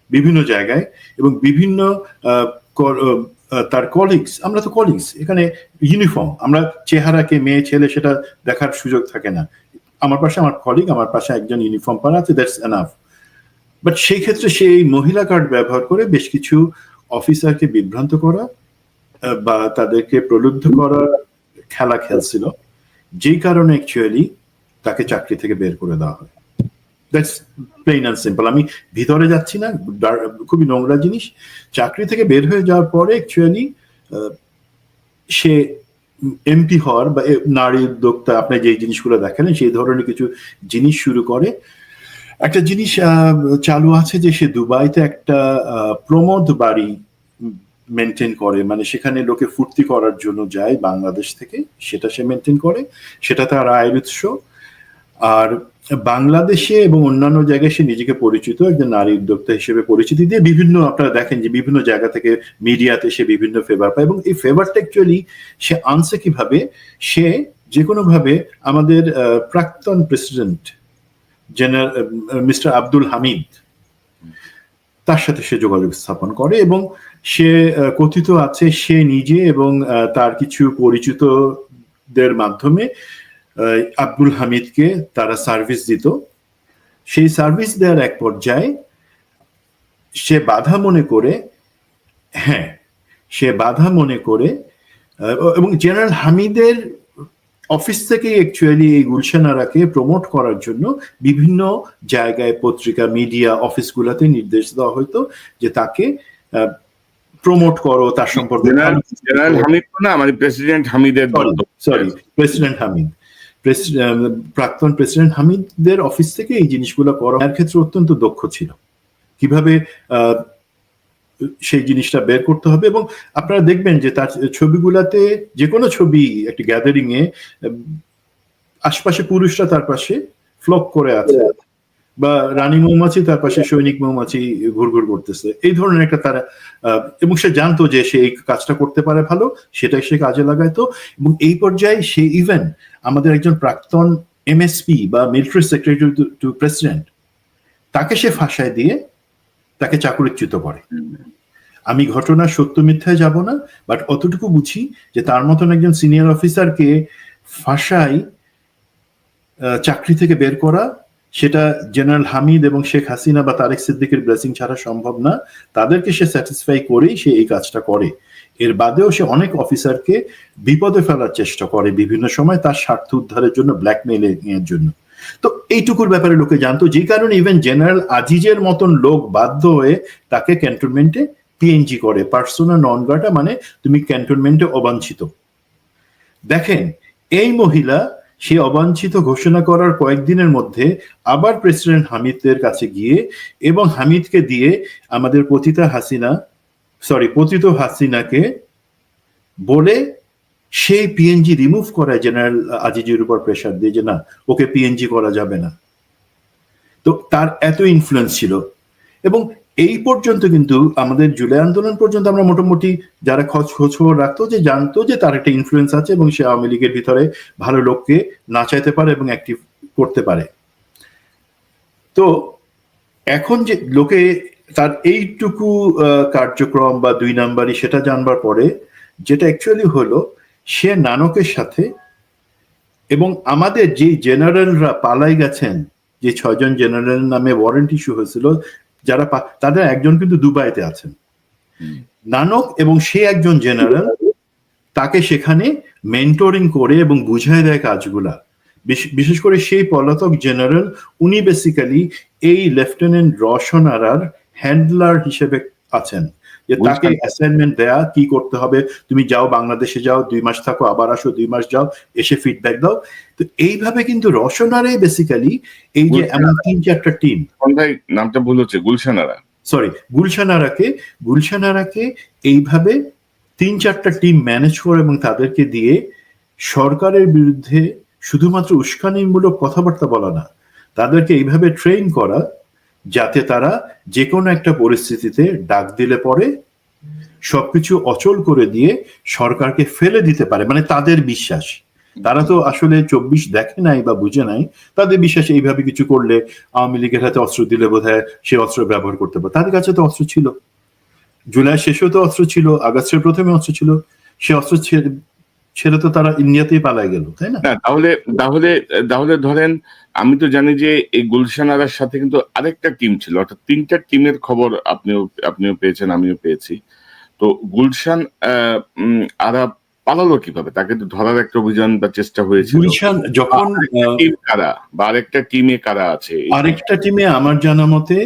বিভিন্ন জায়গায়, এবং বিভিন্ন তার কলিগস, আমরা তো কলিগস এখানে, ইউনিফর্ম, আমরা চেহারাকে মেয়ে ছেলে সেটা দেখার সুযোগ থাকে না। আমার পাশে আমার কলিগ, আমার পাশে একজন ইউনিফর্ম পরা আছে, দ্যাটস এনাফ। বাট সেই ক্ষেত্রে সেই মহিলা কার্ড ব্যবহার করে বেশ কিছু অফিসারকে বিভ্রান্ত করা বা তাদেরকে প্রলুব্ধ করা খেলা খেলছিল, যেই কারণে অ্যাকচুয়ালি তাকে চাকরি থেকে বের করে দেওয়া হয়। That's plain and simple. আমি ভিতরে যাচ্ছি না, খুবই নোংরা জিনিস। চাকরি থেকে বের হয়ে যাওয়ার পরে অ্যাকচুয়ালি সে এমপি হওয়ার বা নারী উদ্যোক্তা, আপনি যে জিনিসগুলো দেখালেন সেই ধরনের কিছু জিনিস শুরু করে। একটা জিনিস চালু আছে যে সে দুবাইতে একটা প্রমোদ বাড়ি মেনটেন করে, মানে সেখানে লোকে ফুর্তি করার জন্য যায় বাংলাদেশ থেকে, সেটা সে মেনটেন করে, সেটা তার আয়ের উৎস। আর বাংলাদেশে এবং অন্যান্য জায়গায় সে নিজেকে পরিচিত একজন নারী উদ্যোক্তা হিসেবে পরিচিতি দিয়ে বিভিন্ন, আপনারা দেখেন যে বিভিন্ন জায়গা থেকে মিডিয়াতে সে বিভিন্ন ফেভার পায়, এবং এই ফেভারটা অ্যাকচুয়ালি সে আনছে কিভাবে, সে যে কোনো ভাবে আমাদের প্রাক্তন president general mister Abdul Hamid, তার সাথে সে যোগাযোগ স্থাপন করে, এবং সে কথিত আছে সে নিজে এবং তার কিছু পরিচিতদের মাধ্যমে আব্দুল হামিদকে তারা সার্ভিস দিত। সেই সার্ভিস দেওয়ার এক পর্যায়ে সে বাধা মনে করে, হ্যাঁ সে বাধা মনে করে, এবং জেনারেল হামিদের অফিস থেকে অ্যাকচুয়ালি এই গুলশান আরাকে প্রমোট করার জন্য বিভিন্ন জায়গায় পত্রিকা, মিডিয়া, অফিসগুলোতে নির্দেশ দেওয়া হতো যে তাকে প্রমোট করো, তার সম্পর্কে। জেনারেল হামিদ না, মানে প্রেসিডেন্ট হামিদের সরি প্রেসিডেন্ট হামিদ, প্রাক্তন প্রেসিডেন্ট হামিদের অফিস থেকে এই জিনিসগুলো করার ক্ষেত্রে অত্যন্ত দক্ষ ছিল, কিভাবে সেই জিনিসটা বের করতে হবে। এবং আপনারা দেখবেন যে তার ছবিগুলাতে, যে কোনো ছবি একটা গ্যাদারিং এ আশপাশে পুরুষরা তার পাশে ফ্লক করে আছে, বা রানী মৌমাছি তার পাশে সৈনিক মৌমাছি ঘুরঘুর করতেছে, এই ধরনের একটা তারা, এবং সে জানতো যে সে এই কাজটা করতে পারে ভালো, সেটাই সে কাজে লাগাইতো। এবং এই পর্যায়ে সে ইভেন আমাদের একজন প্রাক্তন এমএসপি বা মিলিটারি সেক্রেটারি টু প্রেসিডেন্ট, তাকে সে ফাঁসায় দিয়ে তাকে চাকরিচ্যুত করে। আমি ঘটনা সত্য মিথ্যায় যাব না, বাট অতটুকু বুঝি যে তার মতন একজন সিনিয়র অফিসারকে ফাঁসাই চাকরি থেকে বের করা, সেটা জেনারেল হামিদ এবং শেখ হাসিনা বা তারেক সিদ্দিকের ব্লেসিং ছাড়া সম্ভব না। তাদেরকে সে স্যাটিসফাই করেই সে এই কাজটা করে। এর বাদেও সে অনেক অফিসারকে বিপদে ফেলার চেষ্টা করে বিভিন্ন সময়, তার স্বার্থ উদ্ধারের জন্য, ব্ল্যাকমেইলের জন্য। তো এইটুকুর ব্যাপারে লোকে জানতো, যে কারণে ইভেন জেনারেল আজিজের মতন লোক বাধ্য হয়ে তাকে ক্যান্টনমেন্টে পিএনজি করে, পার্সোনা নন গ্রাটা, মানে তুমি ক্যান্টনমেন্টে অবাঞ্ছিত। দেখেন এই মহিলা সে অবাঞ্ছিত ঘোষণা করার কয়েকদিনের মধ্যে আবার প্রেসিডেন্ট হামিদের কাছে গিয়ে এবং হামিদকে দিয়ে আমাদের পতিত হাসিনাকে বলে সেই পিএনজি রিমুভ করায় জেনারেল আজিজের উপর প্রেশার দিয়ে, যে না, ওকে পিএনজি করা যাবে না। তো তার এত ইনফ্লুয়েন্স ছিল। এবং এই পর্যন্ত কিন্তু আমাদের জুলাই আন্দোলন পর্যন্ত আমরা মোটামুটি যারা খোঁজ খবর রাখতো যে জানতো যে তার একটা ইনফ্লুয়েন্স আছে এবং সে আওয়ামী লীগের ভিতরে ভালো লোককে নাচাইতে পারে এবং অ্যাক্টিভ করতে পারে। তো এখন যে লোকে তার এইটুকু কার্যক্রম বা 2 নাম্বারই সেটা জানবার পরে যেটা অ্যাকচুয়ালি হলো, সে নানকের সাথে এবং আমাদের যে জেনারেলরা পালাই গেছেন, যে 6 জন জেনারেল নামে ওয়ারেন্ট ইস্যু হয়েছিল, যারা তাদের একজন কিন্তু দুবাইতে আছেন। নানক এবং সে একজন জেনারেল তাকে সেখানে মেন্টরিং করে এবং বুঝাই দেয় কাজগুলা। বিশেষ করে সেই পলাতক জেনারেল, উনি বেসিক্যালি এই লেফটেন্যান্ট রওশন আরার হ্যান্ডলার হিসেবে আছেন, যে তাকে অ্যাসাইনমেন্ট দেয়া কি করতে হবে, তুমি যাও বাংলাদেশে যাও 2 মাস থাকো, আবার আসো 2 মাস যাও, এসে ফিডব্যাক দাও। তো এইভাবে কিন্তু রওশন আরাই বেসিক্যালি এই যে এমন 3-4টা টিম, নামটা ভুল হচ্ছে, গুলশান আরা, সরি গুলশান আরাকে এইভাবে 3-4টা টিম ম্যানেজ করে এবং তাদেরকে দিয়ে সরকারের বিরুদ্ধে শুধুমাত্র উস্কানিমূলক কথাবার্তা বলা না, তাদেরকে এইভাবে ট্রেন করা যাতে তারা যে কোনো একটা পরিস্থিতিতে ডাক দিলে পরে সবকিছু অচল করে দিয়ে সরকারকে ফেলে দিতে পারে। মানে তাদের বিশ্বাস, তারা তো আসলে 24 দেখে নাই বা বুঝে নাই, তাদের বিশ্বাস এইভাবে কিছু করলে আওয়ামী লীগের হাতে অস্ত্র দিলে বোধহয় সে অস্ত্র ব্যবহার করতে পারে। তাদের কাছে তো অস্ত্র ছিল, জুলাই শেষেও তো অস্ত্র ছিল, আগস্টের প্রথমে অস্ত্র ছিল, সে অস্ত্র ছেড়ে তো তারা ইন্ডিয়াতেই পালায় গেল, তাই না? তাহলে তাহলে তাহলে ধরেন, আমি তো জানি যে এই গুলশান আরার সাথে কিন্তু আরেকটা টিম ছিল, অর্থাৎ 3টা টিমের খবর আপনিও পেয়েছেন, আমিও পেয়েছি। তো গুলশান আরা পালালো কিভাবে? তাকে তো ধরার একটা অভিযান বা চেষ্টা হয়েছিল। গুলশান যখন টিম কারা বা আরেকটা টিমে কারা আছে? আরেকটা টিমে আমার জানা মতে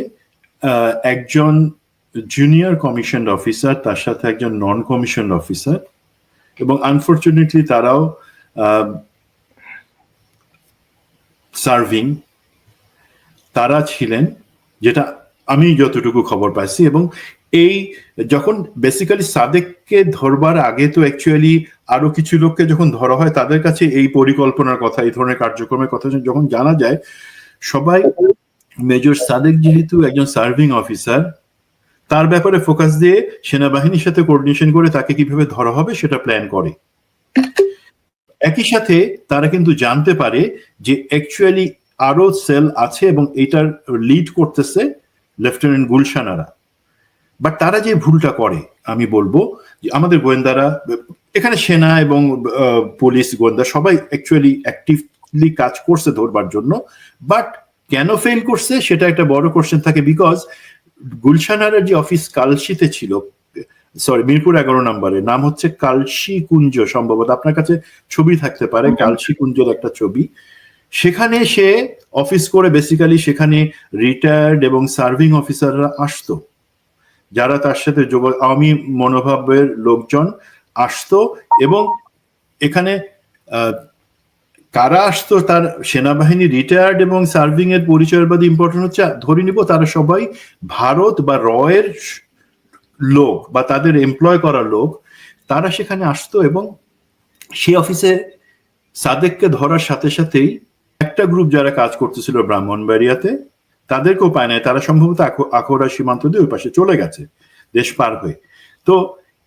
একজন জুনিয়র কমিশন অফিসার, তার সাথে একজন নন কমিশন অফিসার, এবং আনফরচুনেটলি তারাও সার্ভিং তারা ছিলেন, যেটা আমি যতটুকু খবর পাইছি। এবং এই যখন বেসিক্যালি সাদেককে ধরবার আগে তো অ্যাকচুয়ালি আরো কিছু লোককে যখন ধরা হয়, তাদের কাছে এই পরিকল্পনার কথা, এই ধরনের কার্যক্রমের কথা যখন জানা যায়, সবাই মেজর সাদেক যেহেতু একজন সার্ভিং অফিসার, তার ব্যাপারে ফোকাস দিয়ে সেনাবাহিনীর সাথে কোঅর্ডিনেশন করে তাকে কিভাবে ধরা হবে সেটা প্ল্যান করে। একই সাথে তারা কিন্তু জানতে পারে যে অ্যাকচুয়ালি আরো সেল আছে এবং এটার লিড করতেছে লেফটেন্যান্ট গুলশান আরা। বাট তারা যে ভুলটা করে, আমি বলবো যে আমাদের গোয়েন্দারা, এখানে সেনা এবং পুলিশ গোয়েন্দা সবাই অ্যাকচুয়ালি অ্যাক্টিভলি কাজ করছে ধরবার জন্য, বাট কেন ফেল করছে সেটা একটা বড় কোশ্চেন থাকে। বিকজ গুলশান আরার যে অফিস কালশিতে ছিল, সরি মিরপুর 11 নম্বরে, নাম হচ্ছে কালশি কুঞ্জ, সম্ভবত আপনার কাছে ছবি থাকতে পারে, কালশি কুঞ্জের একটা ছবি। সেখানে সে অফিস করে বেসিক্যালি সেখানে রিটায়ার্ড এবং সার্ভিং অফিসাররা আসতো, যারা তার সাথে আওয়ামী মনোভাবের লোকজন আসতো। এবং এখানে কারা আসতো, তার সেনাবাহিনী রিটায়ার্ড এবং সার্ভিং এর পরিচয়ের বাদে ইম্পর্টেন্ট হচ্ছে, ধরে নিব তারা সবাই ভারত বা রয়ের লোক বা তাদের এমপ্লয় করা লোক। তারা সেখানে আসতো এবং সেই অফিসে সাদেককে ধরার সাথে সাথেই একটা গ্রুপ যারা কাজ করতেছিল ব্রাহ্মণবাড়িয়াতে, তাদেরকেও পায় নাই, তারা সম্ভবত আখাউড়া সীমান্ত দিয়ে ওই পাশে চলে গেছে দেশ পার হয়ে। তো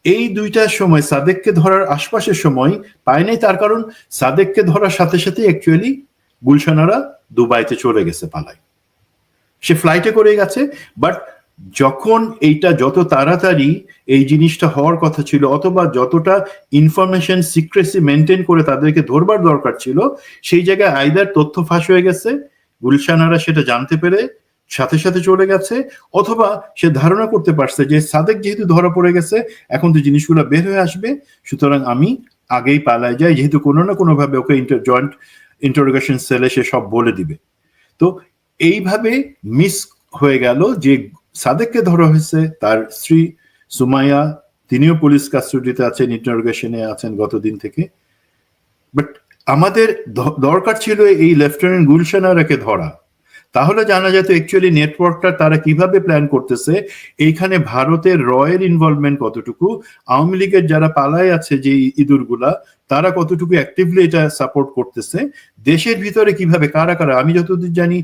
এই 2টার সময় সাদেককে ধরার আশপাশের সময় পায় নাই, তার কারণ সাদেককে ধরার সাথে সাথে অ্যাকচুয়ালি গুলশান আরা দুবাইতে চলে গেছে পালায়, সে ফ্লাইটে করে গেছে। বাট যখন এইটা যত তাড়াতাড়ি এই জিনিসটা হওয়ার কথা ছিল, অথবা যতটা ইনফরমেশন সিক্রেসি মেনটেন করে তাদেরকে ধরবার দরকার ছিল, সেই জায়গায় আইদার তথ্য ফাঁস হয়ে গেছে, গুলশান আরা সেটা জানতে পেরে সাথে সাথে চলে গেছে, অথবা সে ধারণা করতে পারছে যে সাদেক যেহেতু ধরা পড়ে গেছে, এখন তো জিনিসগুলো বের হয়ে আসবে, সুতরাং আমি আগেই পালায় যাই, যেহেতু কোনো না কোনো ভাবে ওকে জয়েন্ট ইন্টারোগেশন সেলে সে সব বলে দিবে। তো এইভাবে মিস হয়ে গেল যে সাদেককে ধরা হয়েছে, তার স্ত্রী সুমাইয়া তিনিও পুলিশ কাস্টডিতে আছেন, ইন্টারোগেশনে আছেন গতদিন থেকে। বাট আমাদের দরকার ছিল এই লেফটেন্যান্ট গুলশান আরাকে ধরা, তাহলে জানা যেত অ্যাকচুয়ালি নেটওয়ার্কটা তারা কিভাবে প্ল্যান করতেছে, এইখানে ভারতের রয়ের ইনভলভমেন্ট কতটুকু, আওয়ামী লীগের যারা পালায় আছে যে ইঁদুরগুলা তারা কতটুকু অ্যাক্টিভলি এটা সাপোর্ট করতেছে, দেশের ভিতরে কিভাবে কারা কারা। আমি যতদূর জানি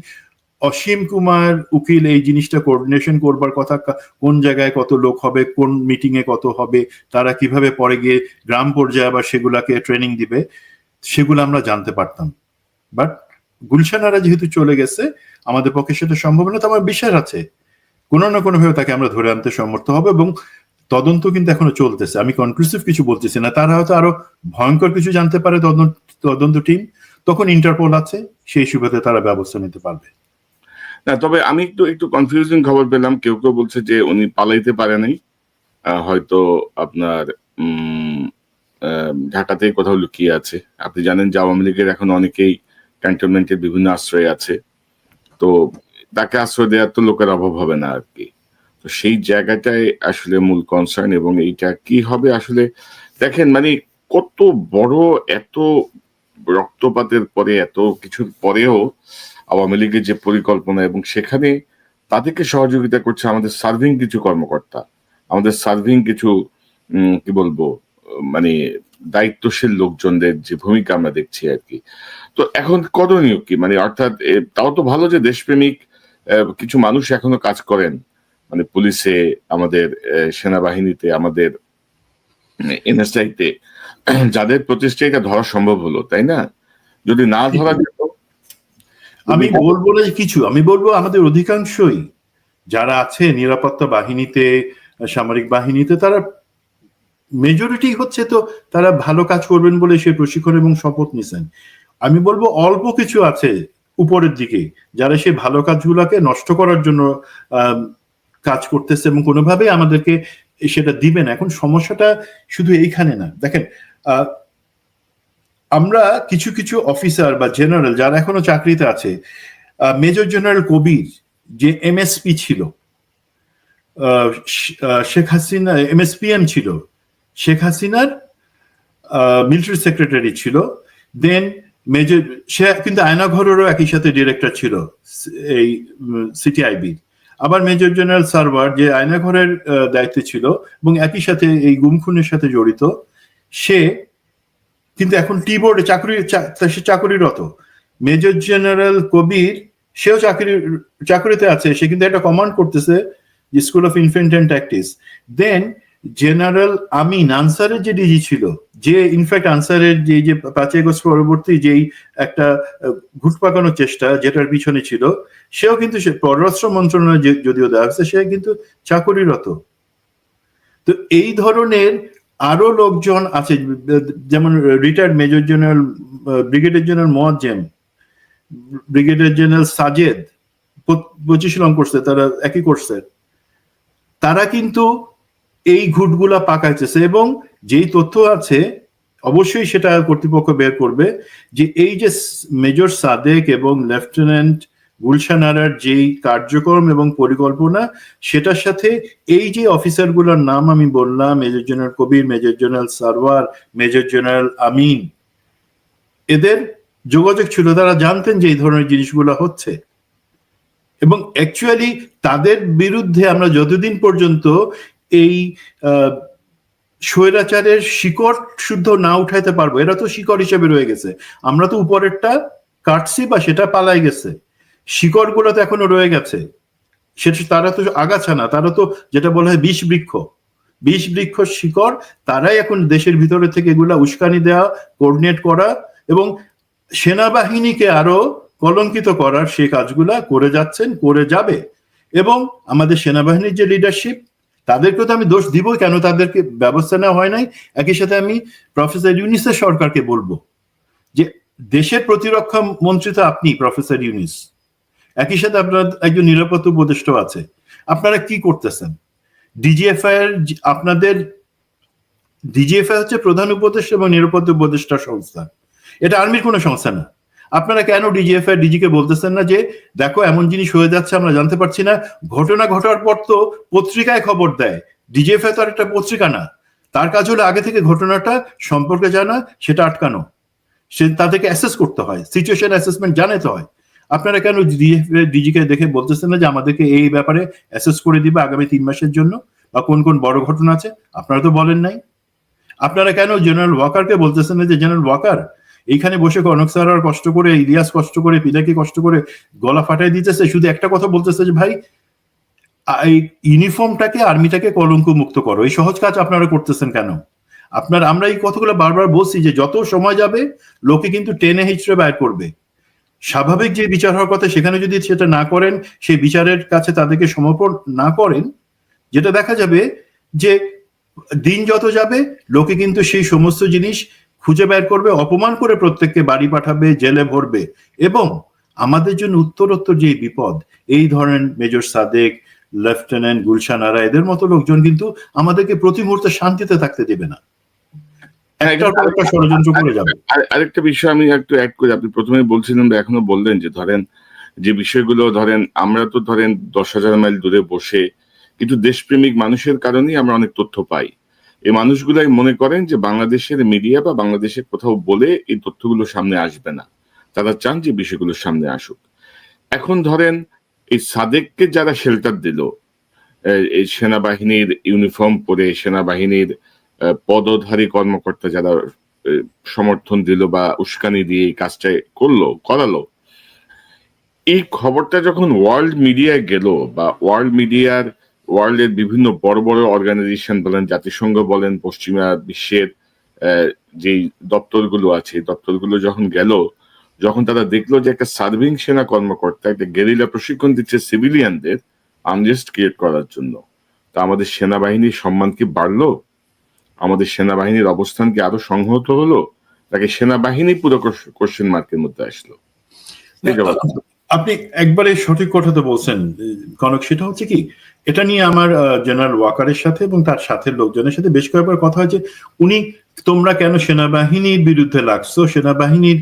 অসীম কুমার উকিল এই জিনিসটা কোঅর্ডিনেশন করবার কথা, কোন জায়গায় কত লোক হবে, কোন মিটিং এ কত হবে, তারা কিভাবে পরে গিয়ে গ্রাম পর্যায়ে আবার সেগুলাকে ট্রেনিং দিবে, সেগুলো আমরা জানতে পারতাম। বাট গুলশানারা যেহেতু চলে গেছে, আমাদের পক্ষে সেটা সম্ভব না। তো আমার বিশ্বাস আছে কোনো না কোনো ভাবে তাকে আমরা ধরে আনতে সমর্থ হবে, এবং তদন্ত কিন্তু এখনো চলতেছে। আমি কনক্লুসিভ কিছু বলতেছি না, তারা হয়তো আরো ভয়ঙ্কর কিছু জানতে পারে তদন্ত টিম, তখন ইন্টারপোল আছে, সেই সুবাদে তারা ব্যবস্থা নিতে পারবে। না, তবে আমি একটু কনফিউজিং খবর পেলাম। কেউ কেউ বলছে যে উনি পালাইতে পারে নাই, হয়তো আপনার ঢাকাতেই কোথাও লুকিয়ে আছে। আপনি জানেন যে আওয়ামী লীগের এখন অনেকেই ক্যান্টনমেন্টের বিভিন্ন আশ্রয়ে আছে, তো তাকে আশ্রয় দেওয়ার তো লোকের অভাব হবে না আর কি। তো সেই জায়গাটাই আসলে মূল কনসার্ন। এবং এইটা কি হবে আসলে, দেখেন মানে কত বড়, এত রক্তপাতের পরে, এত কিছুর পরেও আওয়ামী লীগের যে পরিকল্পনা, এবং সেখানে তাদেরকে সহযোগিতা করছে আমাদের সার্ভিং কিছু কর্মকর্তা, আমাদের সার্ভিং কিছু কি বলবো মানে দায়িত্বশীল লোকজনদের যে ভূমিকা আমরা দেখছি আর কি। তো এখন করণীয় কি, মানে অর্থাৎ তাও তো ভালো যে দেশপ্রেমিক কিছু মানুষ এখনো কাজ করেন, মানে পুলিশে, আমাদের সেনাবাহিনীতে, আমাদের এনএসআইতে, যাদের প্রতিষ্ঠা এটা ধরা সম্ভব হলো, তাই না? যদি না ধরা যেত, আমি বলবো না কিছু, আমি বলবো আমাদের অধিকাংশই যারা আছে নিরাপত্তা বাহিনীতে, সামরিক বাহিনীতে, তারা মেজরিটি হচ্ছে তো তারা ভালো কাজ করবেন বলে সে প্রশিক্ষণ এবং শপথ নিছেন। আমি বলবো অল্প কিছু আছে উপরের দিকে যারা সেই ভালো কাজগুলোকে নষ্ট করার জন্য কাজ করতেছে, এবং কোনোভাবে আমাদেরকে সেটা দিবে না। এখন সমস্যাটা শুধু এইখানে না, দেখেন আমরা কিছু কিছু অফিসার বা জেনারেল যারা এখনো চাকরিতে আছে, মেজর জেনারেল কবির যে এমএসপি ছিল, শেখ হাসিনা এমএসপিএম ছিল, শেখ হাসিনার মিলিটারি সেক্রেটারি ছিল, দেন মেজর, সে কিন্তু আয়নাঘরেরও একই সাথে ডিরেক্টর ছিল এই সিটিআইবি। আবার মেজর জেনারেল সারওয়ার যে আয়নাঘরের দায়িত্বে ছিল এবং একই সাথে এই গুম খুনের সাথে জড়িত, সে কিন্তু এখন টি বোর্ডে চাকরিরত। মেজর জেনারেল কবির সেও চাকরিতে আছে, সে কিন্তু একটা কমান্ড করতেছে school of infantry and tactics. Then general Amin আনসারের যে ডিজি ছিল, যে ইনফ্যাক্ট আনসারের যে 5 আগস্ট পরবর্তী যেই একটা ঘুট পাকানোর চেষ্টা যেটার পিছনে ছিল, সেও কিন্তু পররাষ্ট্র মন্ত্রণালয় যদিও দেওয়া হচ্ছে, সে কিন্তু চাকরিরত। তো এই ধরনের আরো লোকজন আছে, যেমন retired major general brigadier general Moazzem, brigadier general Sajed 25 রং করছে, তারা একই করছে, তারা কিন্তু এই ঘুটগুলা পাকাইতেছে। এবং যেই তথ্য আছে অবশ্যই সেটা কর্তৃপক্ষ বের করবে, যে এই যে মেজর সাদেক এবং লেফটেন্যান্ট গুলশান আরার যেই কার্যক্রম এবং পরিকল্পনা, সেটার সাথে এই যে অফিসারগুলোর নাম আমি বললাম, major general Kabir, major general Sarwar, major general Amin, এদের যোগাযোগ ছিল, তারা জানতেন যে এই ধরনের জিনিসগুলো হচ্ছে। এবং অ্যাকচুয়ালি তাদের বিরুদ্ধে আমরা যতদিন পর্যন্ত এই স্বৈরাচারের শিকড় শুদ্ধ না উঠাইতে পারবো, এরা তো শিকড় হিসেবে রয়ে গেছে, আমরা তো উপরেরটা কাটছি বা সেটা পালাই গেছে, শিকড় গুলো তো এখনো রয়ে গেছে। সেটা তারা তো আগাছা না, তারা তো যেটা বলা হয় বিষ বৃক্ষ শিকড়, তারাই এখন দেশের ভিতরে থেকে এগুলা উস্কানি দেওয়া, কোঅর্ডিনেট করা এবং সেনাবাহিনীকে আরো কলঙ্কিত করার সেই কাজগুলা করে যাচ্ছেন, করে যাবে। এবং আমাদের সেনাবাহিনীর যে লিডারশিপ, তাদেরকে তো আমি দোষ দিব কেন, তাদেরকে ব্যবস্থা নেওয়া হয় নাই। একই সাথে আমি প্রফেসর ইউনিসের সরকারকে বলবো যে দেশের প্রতিরক্ষা মন্ত্রী তো আপনি প্রফেসর ইউনিস, একই সাথে আপনার একজন নিরাপত্তা উপদেষ্টা আছে, আপনারা কি করতেছেন? ডিজিএফআই এর আপনাদের ডিজিএফআই হচ্ছে প্রধান উপদেষ্টা এবং নিরাপত্তা উপদেষ্টা সংস্থা, এটা আর্মির কোনো সংস্থা না। আপনারা কেন ডিজিএফআই ডিজিকে বলতেছেন না যে দেখো এমন জিনিস হয়ে যাচ্ছে, আমরা জানতে পারছি না? ঘটনা ঘটার পর তো পত্রিকায় খবর দেয়, ডিজিএফআই তো আর একটা পত্রিকা না, তার কাজ হলো আগে থেকে ঘটনাটা সম্পর্কে জানা, সেটা আটকানো, সে তাদেরকে অ্যাসেস করতে হয়, সিচুয়েশন অ্যাসেসমেন্ট জানাতে হয়। আপনারা কেন ডিজিকে দেখে বলতেছেন না যে আমাদেরকে এই ব্যাপারে অ্যাসেস করে দিবে আগামী 3 মাসের জন্য, বা কোন কোন বড় ঘটনা আছে? আপনারা তো বলেন নাই। আপনারা কেন জেনারেল ওয়াকারকে বলতেছেন না যে জেনারেল ওয়াকার এইখানে বসে কনক স্যার আর কষ্ট করে, ইলিয়াস কষ্ট করে, পিনাকি কষ্ট করে গলা ফাটাই দিতেছে, শুধু একটা কথা বলতেছে যে ভাই এই ইউনিফর্মটাকে, আর্মিটাকে কলঙ্ক মুক্ত করো। এই সহজ কাজ আপনারা করতেছেন কেন? আমরা এই কথাগুলো বারবার বলছি যে যত সময় যাবে লোকে কিন্তু টেনে হিচড়ে বের করবে। স্বাভাবিক যে বিচার হওয়ার কথা সেখানে যদি সেটা না করেন, সেই বিচারের কাছে তাদেরকে সমর্পণ না করেন, যেটা দেখা যাবে যে দিন যত যাবে লোকে কিন্তু সেই সমস্ত জিনিস খুঁজে বের করবে, অপমান করে প্রত্যেককে বাড়ি পাঠাবে, জেলে ভরবে। এবং আমাদের জন্য উত্তরোত্তর যে বিপদ, এই ধরনের মেজর সাদেক, লেফটেন্যান্ট গুলশান আরা, এদের মতো লোকজন কিন্তু আমাদেরকে প্রতি মুহূর্তে শান্তিতে থাকতে দেবে না, একটার পর একটা ষড়যন্ত্র করে যাবে। আরেকটা বিষয় আমি একটু অ্যাড করি, আপনি প্রথমে বলছিলেন বা এখনো বললেন যে ধরেন যে বিষয়গুলো, ধরেন আমরা তো ধরেন 10,000 মাইল দূরে বসে কিন্তু দেশপ্রেমিক মানুষের কারণেই আমরা অনেক তথ্য পাই। এই মানুষগুলাই মনে করেন যে বাংলাদেশের মিডিয়া বা বাংলাদেশের কোথাও বলে এই তথ্যগুলো সামনে আসবে না, তারা চান যে বিষয়গুলো সামনে আসুক। এখন ধরেন এই সাদেককে যারা শেল্টার দিল, এই সেনাবাহিনীর ইউনিফর্ম পরে সেনাবাহিনীর পদধারী কর্মকর্তা যারা সমর্থন দিল বা উস্কানি দিয়ে এই কাজটা করালো, এই খবরটা যখন ওয়ার্ল্ড মিডিয়ায় গেল বা ওয়ার্ল্ডের বিভিন্ন বড় বড় অর্গানাইজেশন বলেন, জাতিসংঘ বলেন, পশ্চিমা বিশ্বের যেই দপ্তরগুলো আছে, দপ্তরগুলো যখন গেল, যখন তারা দেখলো যে একটা সার্ভিং সেনা কর্মকর্তা একটা গেরিলা প্রশিক্ষণ দিচ্ছে সিভিলিয়ানদের আনরেস্ট ক্রিয়েট করার জন্য, তা আমাদের সেনাবাহিনীর সম্মান কি বাড়লো? আমাদের সেনাবাহিনীর অবস্থান কি আরো সংহত হলো? তাকে সেনাবাহিনী পুরো কোশ্চেন মার্কের মধ্যে আসলো। আপনি একবারে সঠিক কথা তো বলছেন কনক। সেটা হচ্ছে কি, এটা নিয়ে আমার জেনারেল ওয়াকারের সাথে এবং তার সাথে লোকজনের সাথে বেশ কয়েকবার কথা হয়েছে। উনি, তোমরা কেন সেনাবাহিনীর বিরুদ্ধে লাগছো, সেনাবাহিনীর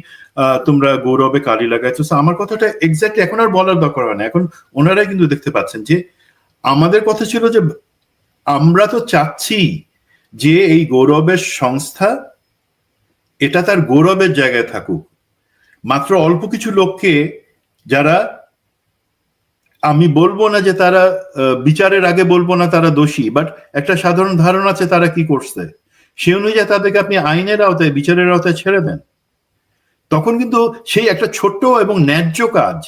তোমরা গৌরবে কালি লাগাইছো। আমার কথাটা এক্স্যাক্টলি এখন আর বলার দরকার হয় না, এখন ওনারাই কিন্তু দেখতে পাচ্ছেন যে আমাদের কথা ছিল যে আমরা তো চাচ্ছি যে এই গৌরবের সংস্থা এটা তার গৌরবের জায়গায় থাকুক। মাত্র অল্প কিছু লোককে, যারা, আমি বলবো না যে তারা বিচারের আগে বলবো না তারা দোষী, বাট একটা সাধারণ ধারণা আছে তারা কি করছে, সে অনুযায়ী তাদেরকে আপনি আইনের আওতায়, বিচারের আওতায় ছেড়ে দেন, তখন কিন্তু সেই একটা ছোট্ট এবং ন্যায্য কাজ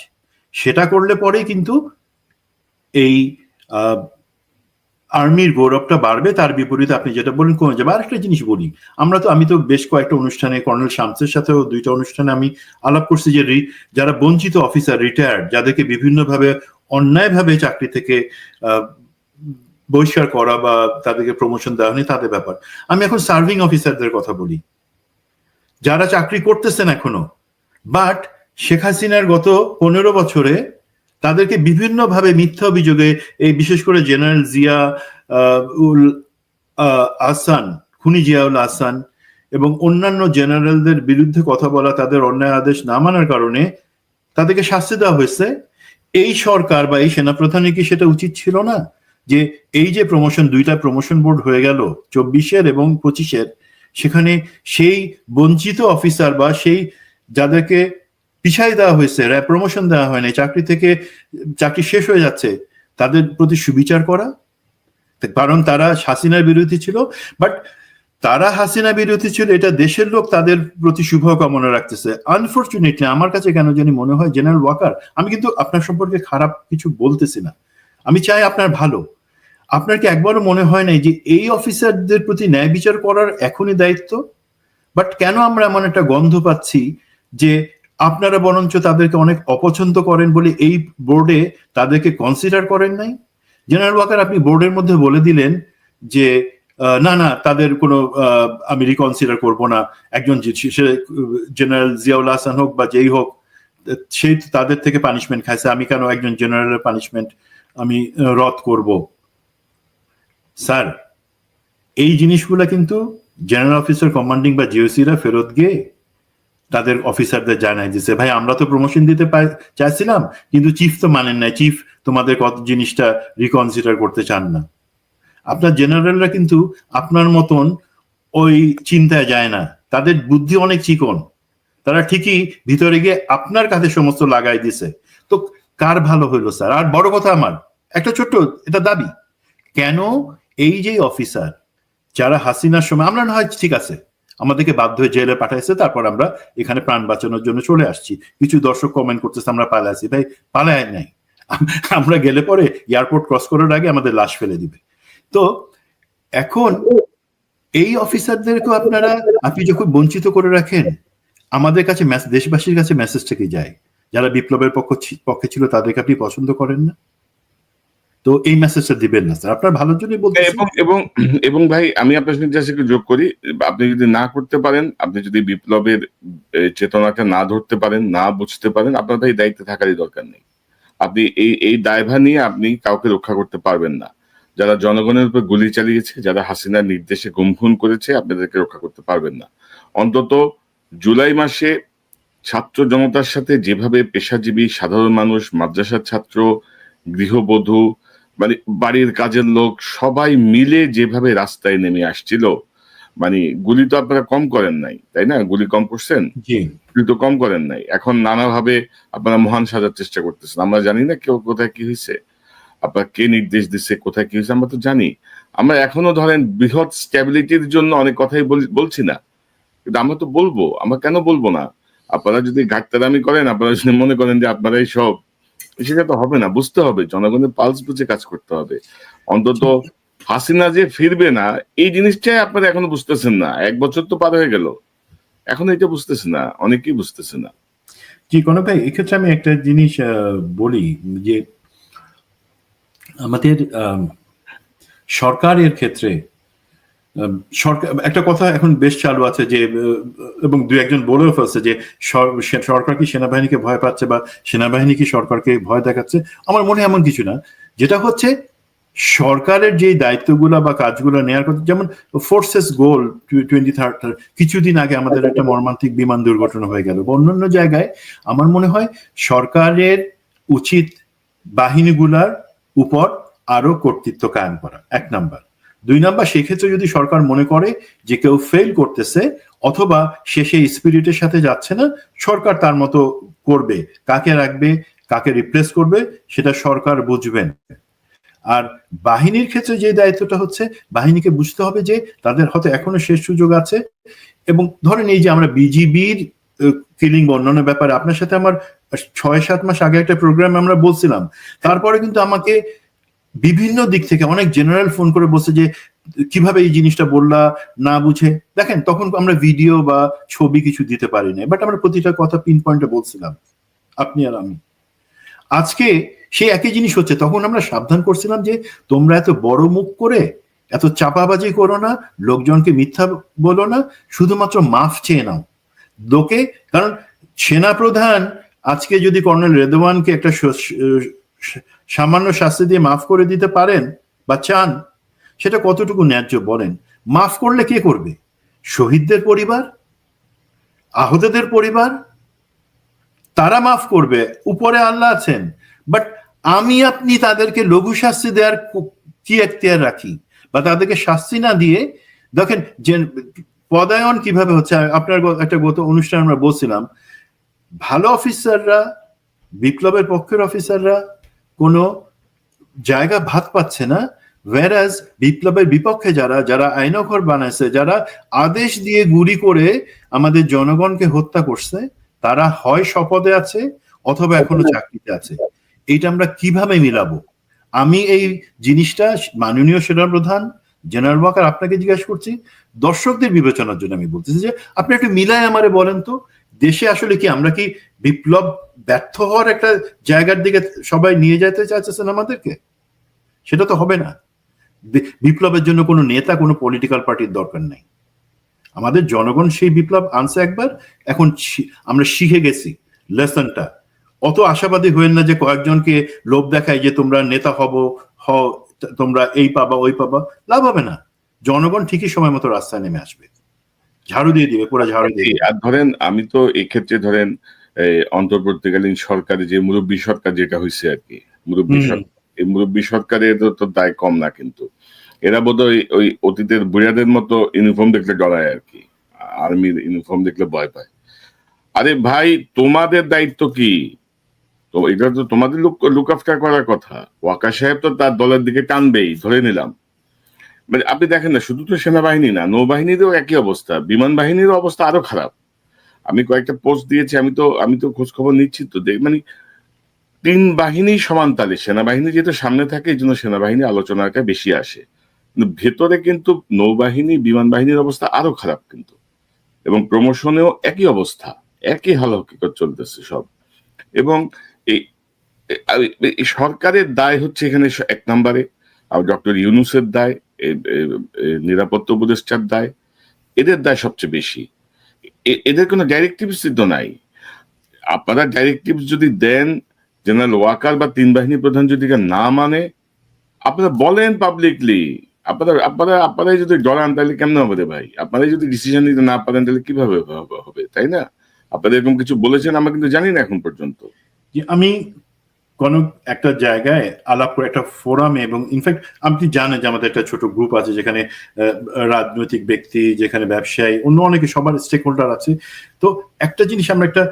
সেটা করলে পরেই কিন্তু এই আর্মির গৌরবটা বাড়বে। তার বিপরীতে আপনি যেটা বলেন কমে যাবে। আরেকটা জিনিস বলি, আমি তো বেশ কয়েকটা অনুষ্ঠানে, কর্নেল শামসের সাথেও 2টা অনুষ্ঠানে আমি আলাপ করছি যে যারা বঞ্চিত অফিসার, রিটায়ার্ড, যাদেরকে বিভিন্নভাবে অন্যায়ভাবে চাকরি থেকে বহিষ্কার করা বা তাদেরকে প্রমোশন দেওয়া হয়নি, তাদের ব্যাপার। আমি এখন সার্ভিং অফিসারদের কথা বলি, যারা চাকরি করতেছেন এখনো, বাট শেখ হাসিনার গত 15 বছরে তাদেরকে বিভিন্নভাবে মিথ্যা অভিযোগে, এই বিশেষ করে জেনারেল জিয়া উল আহসান, খুনি জিয়াউল আহসান এবং অন্যান্য জেনারেলদের বিরুদ্ধে কথা বলা, তাদের অন্যায় আদেশ না মানার কারণে তাদেরকে শাস্তি দেওয়া হয়েছে। এই সরকার বা এই সেনাপ্রধানের কি সেটা উচিত ছিল না যে এই যে প্রমোশন, 2টা প্রমোশন বোর্ড হয়ে গেল 24-এর এবং 25-এর, সেখানে সেই বঞ্চিত অফিসার বা সেই যাদেরকে পিছাই দেওয়া হয়েছে, প্রমোশন দেওয়া হয়নি, চাকরি শেষ হয়ে যাচ্ছে, তাদের প্রতি সুবিচার করা। কারণ তারা হাসিনার বিরোধী ছিল, বাট তারা হাসিনা বিরোধী ছিল, এটা দেশের লোক তাদের প্রতি শুভকামনা রাখতেছে। আনফরচুনেটলি আমার কাছে কেন জানি মনে হয় জেনারেল ওয়াকার, আমি কিন্তু আপনার সম্পর্কে খারাপ কিছু বলতেছি না, আমি চাই আপনার ভালো। আপনার কি একবারও মনে হয় নাই যে এই অফিসারদের প্রতি ন্যায় বিচার করার এখনই দায়িত্ব? বাট কেন আমরা এমন একটা গন্ধ পাচ্ছি যে আপনারা বরঞ্চ তাদেরকে অনেক অপছন্দ করেন বলে এই বোর্ডে তাদেরকে কনসিডার করেন নাই? জেনারেল ওয়াকার, আপনি বোর্ডের মধ্যে বলে দিলেন যে না তাদের কোনো আমি রিকনসিডার করব না, একজন জেনারেল জিয়াউল হাসান হোক বা যেই হোক, সেই তাদের থেকে পানিশমেন্ট খাইছে, আমি কেন একজন জেনারেলের পানিশমেন্ট আমি রদ করব? স্যার, এই জিনিসগুলা কিন্তু জেনারেল অফিসার কমান্ডিং বা জিওসিরা ফেরত গিয়ে তাদের অফিসারদের জানাই দিছে, ভাই আমরা তো প্রমোশন দিতে চাইছিলাম কিন্তু চিফ তো মানেন না, চিফ তোমাদের কত জিনিসটা রিকনসিডার করতে চান না। আপনার জেনারেলরা কিন্তু আপনার মতন ওই চিন্তায় যায় না, তাদের বুদ্ধি অনেক চিকন, তারা ঠিকই ভিতরে গিয়ে আপনার কাছে সমস্ত লাগাই দিছে। তো কার ভালো হইলো স্যার? আর বড় কথা, আমার একটা ছোট্ট এটা দাবি, কেন এই যে অফিসার যারা হাসিনার সময়, আমরা না হয় ঠিক আছে আমাদেরকে বাধ্য হয়ে জেলে পাঠাইছে, তারপর আমরা এখানে প্রাণ বাঁচানোর জন্য চলে আসছি। কিছু দর্শক কমেন্ট করতেছে আমরা পালাইছি, ভাই পালায় নাই, আমরা গেলে পরে এয়ারপোর্ট ক্রস করার আগে আমাদের লাশ ফেলে দিবে। তো এখন এই অফিসারদেরকে আপনি যখন বঞ্চিত করে রাখেন, আমাদের কাছে দেশবাসীর কাছে মেসেজটা কি যায়, যারা বিপ্লবের পক্ষে ছিল তাদেরকে আপনি পছন্দ করেন না, তো এই মেসেজটা দিবেন না স্যার, আপনার ভালোর জন্যই বলতেছি। এবং ভাই আমি আপনার সঙ্গে জাস্ট একটু যোগ করি, আপনি যদি না করতে পারেন, আপনি যদি বিপ্লবের চেতনাটা না ধরতে পারেন, না বুঝতে পারেন, আপনার ভাই দায়িত্বে থাকারই দরকার নেই। আপনি এই দায়ভার নিয়ে আপনি কাউকে রক্ষা করতে পারবেন না। যারা জনগণের উপর গুলি চালিয়েছে, যারা হাসিনার নির্দেশে গুম খুন করেছে, আপনাদেরকে রক্ষা করতে পারবেন না। অন্তত জুলাই মাসে ছাত্র জনতার সাথে যেভাবে পেশাজীবী সাধারণ মানুষ, মাদ্রাসার ছাত্র, গৃহবধূ, মানে বাড়ির কাজের লোক সবাই মিলে যেভাবে রাস্তায় নেমে আসছিল, মানে গুলি তো আপনারা কম করেন নাই, তাই না? গুলি কম করছেন, গুলি তো কম করেন নাই। এখন নানাভাবে আপনারা মহান সাজার চেষ্টা করতেছেন। আমরা জানি না কেউ কোথায় কি হয়েছে, আপনার কে নির্দেশ দিচ্ছে, কোথায় কি হয়েছে আমরা তো জানি। আমরা এখনো ধরেন বৃহৎ স্ট্যাবিলিটির জন্য অনেক কথাই বলছি না, কিন্তু আমরা তো বলবো, আমরা কেন বলবো না? আপনারা যদি ঘাটতারামি করেন, আপনারা যদি মনে করেন যে আপনারাই সব, সেটা তো হবে না। বুঝতে হবে, জনগণের পালস বুঝে কাজ করতে হবে। অন্তত হাসিনা যে ফিরবে না, এই জিনিসটাই আপনারা এখনো বুঝতেছেন না। 1 বছর তো পার হয়ে গেল, এখন এটা বুঝতেছে না, অনেকেই বুঝতেছে না। জি কনক ভাই, এক্ষেত্রে আমি একটা জিনিস বলি যে আমাদের সরকারের ক্ষেত্রে সরকার একটা কথা এখন বেশ চালু আছে যে, এবং দু একজন বলেও ফেলছে যে সরকার কি সেনাবাহিনীকে ভয় পাচ্ছে বা সেনাবাহিনী কি সরকারকে ভয় দেখাচ্ছে। আমার মনে এমন কিছু না। যেটা হচ্ছে সরকারের যে দায়িত্বগুলো বা কাজগুলো নেওয়ার কথা, যেমন ফোর্সেস গোল 2030, কিছুদিন আগে আমাদের একটা মর্মান্তিক বিমান দুর্ঘটনা হয়ে গেল, অন্যান্য জায়গায় আমার মনে হয় সরকারের উচিত বাহিনীগুলার উপর আরো কর্তৃত্ব কায়েম করা, 1 নাম্বার। 2 নাম্বার, সেক্ষেত্রে যদি সরকার মনে করে যে কেউ ফেল করতেছে অথবা সে সেই স্পিরিটের সাথে যাচ্ছে না, সরকার তার মতো করবে, কাকে রাখবে কাকে রিপ্লেস করবে সেটা সরকার বুঝবেন। আর বাহিনীর ক্ষেত্রে যে দায়িত্বটা হচ্ছে, বাহিনীকে বুঝতে হবে যে তাদের হয়তো এখনো শেষ সুযোগ আছে। এবং ধরেন এই যে আমরা বিজিবির কিলিং অন্যান্য ব্যাপারে আপনার সাথে আমার 6-7 মাস আগে একটা প্রোগ্রামে আমরা বলছিলাম, তারপরে কিন্তু আমাকে বিভিন্ন দিক থেকে অনেক জেনারেল ফোন করে বলছে যে কিভাবে এই জিনিসটা বললা না বুঝে। দেখেন তখন আমরা ভিডিও বা ছবি কিছু দিতে পারি না, বাট আমরা প্রতিটা কথা পিন পয়েন্টে বলছিলাম, আপনি আর আমি। আজকে সেই একই জিনিস হচ্ছে। তখন আমরা সাবধান করছিলাম যে তোমরা এত বড় মুখ করে এত চাপাবাজি করো না, লোকজনকে মিথ্যা বলো না, শুধুমাত্র মাফ চেয়ে নাও লোকে। কারণ সেনাপ্রধান আজকে যদি কর্নেল রেদওয়ানকে একটা সামান্য শাস্তি দিয়ে মাফ করে দিতে পারেন বা চান, সেটা কতটুকু ন্যায্য বলেন? মাফ করলে কে করবে? শহীদদের পরিবার, আহতদের পরিবার, তারা মাফ করবে, উপরে আল্লাহ আছেন। বাট আমি আপনি তাদেরকে লঘু শাস্তি দেওয়ার কি এখতিয়ার রাখি? বা তাদেরকে শাস্তি না দিয়ে, দেখেন যে পদায়ন কিভাবে হচ্ছে। আপনার একটা গত অনুষ্ঠান আমরা বলছিলাম, ভালো অফিসাররা, বিপ্লবের পক্ষের অফিসাররা কোনো জায়গা ভাত পাচ্ছে না, whereas বিপ্লবের বিপক্ষে যারা আইনঘর বানাইছে, যারা আদেশ দিয়ে গুলি করে আমাদের জনগণকে হত্যা করছে, তারা হয় শপথে আছে অথবা এখনো চাকরিতে আছে। এইটা আমরা কিভাবে মিলাবো? আমি এই জিনিসটা মাননীয় সেনাপ্রধান জেনারেল ওয়াকার আপনাকে জিজ্ঞাসা করছি, দর্শকদের বিবেচনার জন্য আমি বলতেছি যে আপনি একটু মিলায় আমারে বলেন তো, দেশে আসলে কি আমরা কি বিপ্লব ব্যর্থ হওয়ার একটা জায়গার দিকে সবাই নিয়ে যেতে চাইছেন আমাদেরকে? সেটা তো হবে না। বিপ্লবের জন্য কোনো নেতা, কোনো পলিটিক্যাল পার্টির দরকার নাই। আমাদের জনগণ সেই বিপ্লব আনছে একবার, এখন আমরা শিখে গেছি লেসনটা। অত আশাবাদী হইেন না যে কয়েকজনকে লোভ দেখায় যে তোমরা নেতা তোমরা এই পাবা ওই পাবা, লাভ হবে না। জনগণ ঠিকই সময় মতো রাস্তায় নেমে আসবে, ঝাড়ু দিয়ে দিবে, পুরো ঝাড়ু দিয়ে। আর ধরেন আমি তো এই ক্ষেত্রে ধরেন অন্তর্বর্তীকালীন সরকারে যে মুরব্বী সরকার যেটা হয়েছে আর কি, এই মুরব্বী সরকারের তো দায় কম না, কিন্তু এরা বোধহয় ওই অতীতের বুড়াদের মতো ইউনিফর্ম দেখলে ডরায় আর কি, আর্মির ইউনিফর্ম দেখলে ভয় পায়। আরে ভাই, তোমাদের দায়িত্ব কি? তো এটা তো তোমাদের লুক আফটার করার কথা। ওয়াকার সাহেব তো তার দলের দিকে টানবেই, ধরে নিলাম, মানে আপনি দেখেন না, শুধু তো সেনাবাহিনী না, নৌবাহিনীরও একই অবস্থা, বিমান বাহিনীরও অবস্থা আরো খারাপ। আমি কয়েকটা পোস্ট দিয়েছি, আমি তো খোঁজ খবর নিচ্ছি তো, মানে তিন বাহিনী সমান তালে, সেনাবাহিনী যেহেতু সামনে থাকে এই জন্য সেনাবাহিনী আলোচনাটা বেশি আসে, কিন্তু ভেতরে কিন্তু নৌবাহিনী বিমান বাহিনীর অবস্থা আরো খারাপ কিন্তু, এবং প্রমোশনেও একই অবস্থা, একই হাল হকিকত চলতেছে সব। এবং এই এই সরকারের দায় হচ্ছে এখানে এক নম্বরে, আর ডক্টর ইউনূসের দায়, নিরাপত্তা উপদেষ্টার দায়, এদের দায় সবচেয়ে বেশি। এদের কোনো ডাইরেক্টিভস তো নাই। আপনারা ডাইরেক্টিভ যদি দেন, জেনারেল ওয়াকার বা তিন বাহিনী প্রধান যদি না মানে, আপনারা বলেন পাবলিকলি, আপনারাই যদি ডরান তাহলে কেমন হবে রে ভাই? আপনারাই যদি ডিসিশন নিতে না পারেন তাহলে কিভাবে হবে, তাই না? আপনারা এরকম কিছু বলেছেন আমরা কিন্তু জানি না এখন পর্যন্ত। আমি কোন একটা জায়গায় আলাপ করে একটা ফোরামে, এবং ইনফ্যাক্ট আপনি জানেন যে আমাদের একটা ছোট গ্রুপ আছে যেখানে রাজনৈতিক ব্যক্তি, যেখানে ব্যবসায়ী, অন্য অনেকে, সবার স্টেক হোল্ডার আছে। তো একটা জিনিস আমরা একটা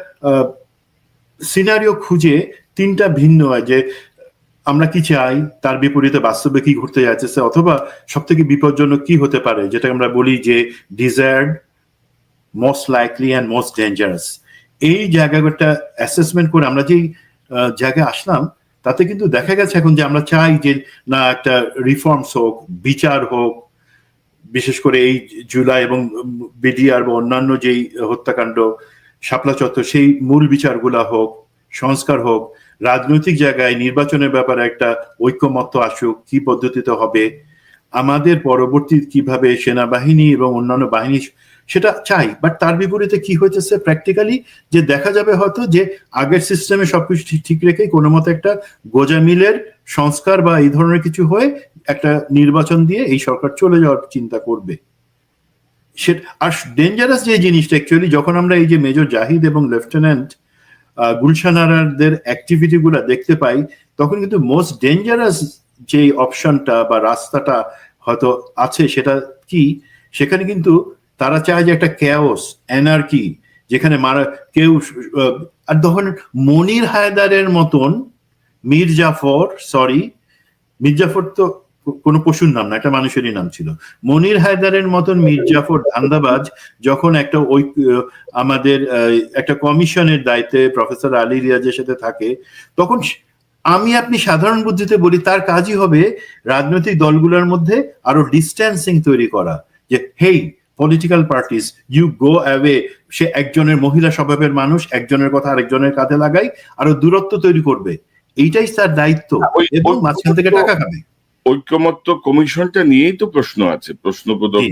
সিনারিও খুঁজে তিনটা ভিন্ন হয় যে আমরা কি চাই, তার বিপরীতে বাস্তবে কি ঘটতে যাচ্ছে, অথবা সব থেকে বিপজ্জনক কি হতে পারে, যেটা আমরা বলি যে desired, most likely and most dangerous. এই জায়গাটা অ্যাসেসমেন্ট করে আমরা যেই জায়গায় আসলাম, তাতে কিন্তু দেখা গেছে এখন যে আমরা চাই যে না, একটা রিফর্মস হোক, বিচার হোক, বিশেষ করে এই জুলাই এবং বিডিআর বা অন্যান্য যেই হত্যাকাণ্ড, শাপলা চত্বর, সেই মূল বিচারগুলা হোক, সংস্কার হোক, রাজনৈতিক জায়গায় নির্বাচনের ব্যাপারে একটা ঐক্যমত্য আসুক, কি পদ্ধতিতে হবে, আমাদের পরবর্তী কিভাবে সেনাবাহিনী এবং অন্যান্য বাহিনী, সেটা চাই। বাট তার বিপরীতে কি হইতেছে প্র্যাকটিক্যালি, যে দেখা যাবে হয়তো যে আগের সিস্টেমে সবকিছু ঠিক রেখে কোনো মতো একটা গোজামিলের সংস্কার বা এই ধরনের কিছু হয়ে একটা নির্বাচন দিয়ে এই সরকার চলে যাওয়ার চিন্তা করবে। আর ডেঞ্জারাস যে জিনিসটা অ্যাকচুয়ালি, যখন আমরা এই যে মেজর জাহিদ এবং লেফটেন্যান্ট গুলশান আরাদের অ্যাক্টিভিটি গুলা দেখতে পাই, তখন কিন্তু মোস্ট ডেঞ্জারাস যে অপশনটা বা রাস্তাটা হয়তো আছে, সেটা কি, সেখানে কিন্তু তারা চায় যে একটা ক্যাওস, অ্যানার্কি, যেখানে কেউ, আর তখন মনির হায়দারের মতন মীর জাফর তো কোনো পশুর নাম না, একটা মানুষেরই নাম ছিল। মনির হায়দারের মতন মীর জাফর ধান্দাবাজ যখন একটা আমাদের একটা কমিশনের দায়িত্বে প্রফেসর আলী রিয়াজের সাথে থাকে, তখন আপনি সাধারণ বুদ্ধিতে বলি তার কাজই হবে রাজনৈতিক দলগুলোর মধ্যে আরো ডিস্টেন্সিং তৈরি করা, যে hey political parties, you go away. সে একজনের মহিলা স্বভাবের মানুষ, একজনের কথা আরেকজনের কাঁধে লাগাই, আরো দূরত্ব তৈরি করবে। এইটাই তার দায়িত্ব, এবং মাঝখান থেকে টাকা খাবে। ঐক্যমত্য কমিশনটা নিয়েই তো প্রশ্ন আছে, প্রশ্নবোধক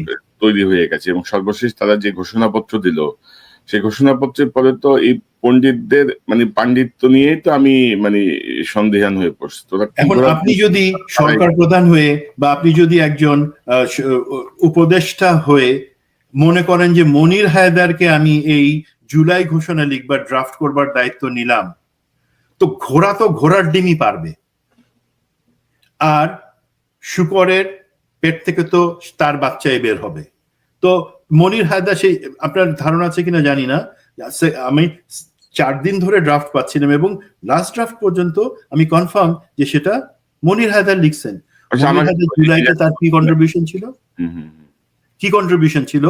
তৈরি হয়ে গেছে, এবং সর্বশেষ তারা যে ঘোষণাপত্র দিল, সেই ঘোষণাপত্রের পরে তো এই পণ্ডিতদের মানে পাণ্ডিত্য নিয়েই তো আমি মানে সন্দেহান হয়ে পড়ছি। এখন আপনি যদি সরকার প্রধান হয়ে, বা আপনি যদি একজন উপদেষ্টা হয়ে মনে করেন যে মনির হায়দারকে আমি এই জুলাই ঘোষণা লিখবার, ড্রাফট করবার দায়িত্ব নিলাম, তো ঘোড়ার ডিমই পারবে, আর শুকরের পেট থেকে তো তার বাচ্চাই বের হবে। তো মনির হায়দার, সেই আপনার ধারণা আছে কিনা জানি না, আমি 4 দিন ধরে ড্রাফট পাচ্ছিলাম, এবং লাস্ট ড্রাফট পর্যন্ত আমি কনফার্ম যে সেটা মনির হায়দার লিখছেন। জুলাইতে তার কি কন্ট্রিবিউশন ছিল,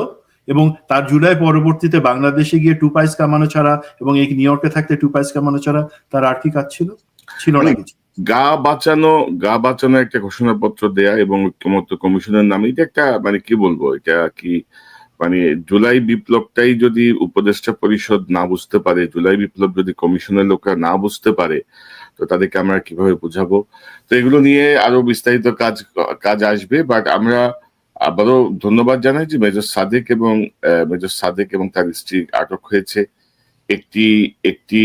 এবং তার জুলাই পরবর্তীতে বাংলাদেশে গিয়ে 2 পয়সা কামানো ছাড়া, এবং এই নিউ ইয়র্কে থাকতে 2 পয়সা কামানো ছাড়া তার আর কি কাজ ছিল না কিছু। গা বাঁচানো একটা ঘোষণাপত্র দেয়া এবং ঐক্যমত্য কমিশনের নামে, এটা একটা মানে কি বলবো, এটা কি মানে জুলাই বিপ্লবটাই যদি উপদেষ্টা পরিষদ না বুঝতে পারে, জুলাই বিপ্লব যদি কমিশনের লোকরা না বুঝতে পারে, তো তাদেরকে আমরা কিভাবে বুঝাবো? তো এগুলো নিয়ে আরো বিস্তারিত কাজ আসবে। বাট আমরা আবারও ধন্যবাদ জানাই যে মেজর সাদেক এবং তার স্ত্রী আটক হয়েছে। একটি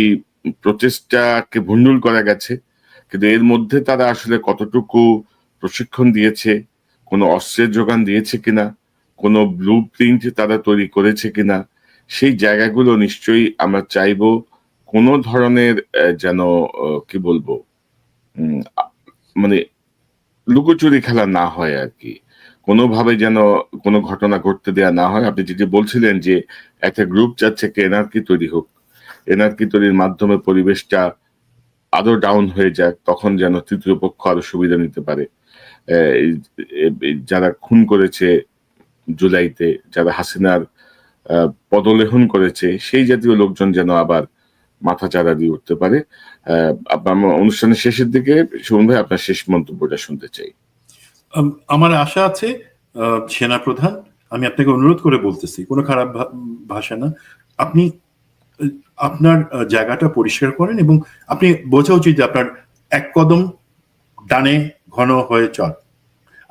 প্রচেষ্টাকে ভণ্ডুল করা গেছে, কিন্তু এর মধ্যে তারা আসলে কতটুকু প্রশিক্ষণ দিয়েছে, কোনো অস্ত্রের যোগান দিয়েছে কিনা, কোনো ব্লু প্রিন্ট তারা তৈরি করেছে কিনা, সেই জায়গাগুলো নিশ্চয়ই আমরা চাইবো কোনো ধরনের যেন কি বলবো মানে লুকোচুরি খেলা না হয় আর কি, কোনোভাবে যেন কোনো ঘটনা ঘটতে দেয়া না হয়। আপনি যেটি বলছিলেন যে একটা গ্রুপ চাচ্ছে কি এনআরকি তৈরি হোক, এনআরকি তৈরির মাধ্যমে পরিবেশটা আরো ডাউন হয়ে যাক, তখন যেন তৃতীয় পক্ষ আরো সুবিধা নিতে পারে। যারা খুন করেছে জুলাইতে, যারা হাসিনার পদলেহন করেছে, সেই জাতীয় লোকজন যেন আবার মাথা চাড়া দিয়ে উঠতে পারে। আপনার অনুষ্ঠানের শেষের দিকে সুমন ভাই আপনার শেষ মন্তব্যটা শুনতে চাই। আমার আশা আছে সেনাপ্রধান, আমি আপনাকে অনুরোধ করে বলতেছি, কোনো খারাপ ভাষা না, আপনি আপনার জায়গাটা পরিষ্কার করেন এবং আপনি বোঝা উচিত যে আপনার এক কদম ডানে ঘন হয়ে চল,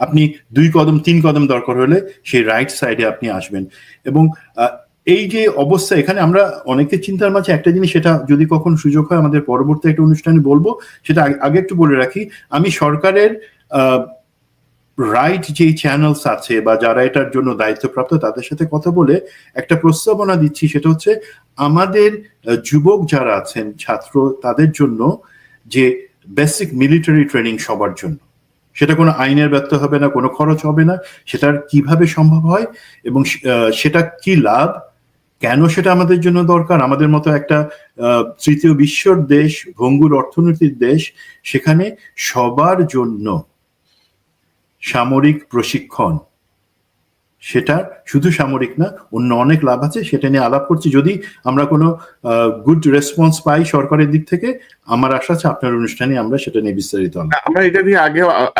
আপনি 2 কদম 3 কদম দরকার হলে সেই রাইট সাইডে আপনি আসবেন। এবং এই যে অবস্থা এখানে, আমরা অনেকের চিন্তার মাঝে একটা জিনিস, সেটা যদি কখন সুযোগ হয় আমাদের পরবর্তী একটা অনুষ্ঠানে বলবো, সেটা আগে একটু বলে রাখি, আমি সরকারের রাইট যে চ্যানেলস আছে বা যারা এটার জন্য দায়িত্বপ্রাপ্ত তাদের সাথে কথা বলে একটা প্রস্তাবনা দিচ্ছি, সেটা হচ্ছে আমাদের যুবক যারা আছেন, ছাত্র, তাদের জন্য যে বেসিক মিলিটারি ট্রেনিং সবার জন্য, সেটা কোনো আইনের ব্যত্যয় হবে না, কোনো খরচ হবে না, সেটার কিভাবে সম্ভব হয় এবং সেটা কি লাভ, কেন সেটা আমাদের জন্য দরকার। আমাদের মতো একটা তৃতীয় বিশ্বর দেশ, ভঙ্গুর অর্থনীতির দেশ, সেখানে সবার জন্য সামরিক প্রশিক্ষণ, সেটা শুধু সামরিক না, অন্য অনেক লাভ আছে, সেটা নিয়ে আলাপ করছি। যদি আমরা কোনো গুড রেসপন্স পাই সরকারের দিক থেকে, আমার আশা আছে আপনার অনুষ্ঠানে আমরা সেটা নিয়ে বিস্তারিত আমরা এটা নিয়ে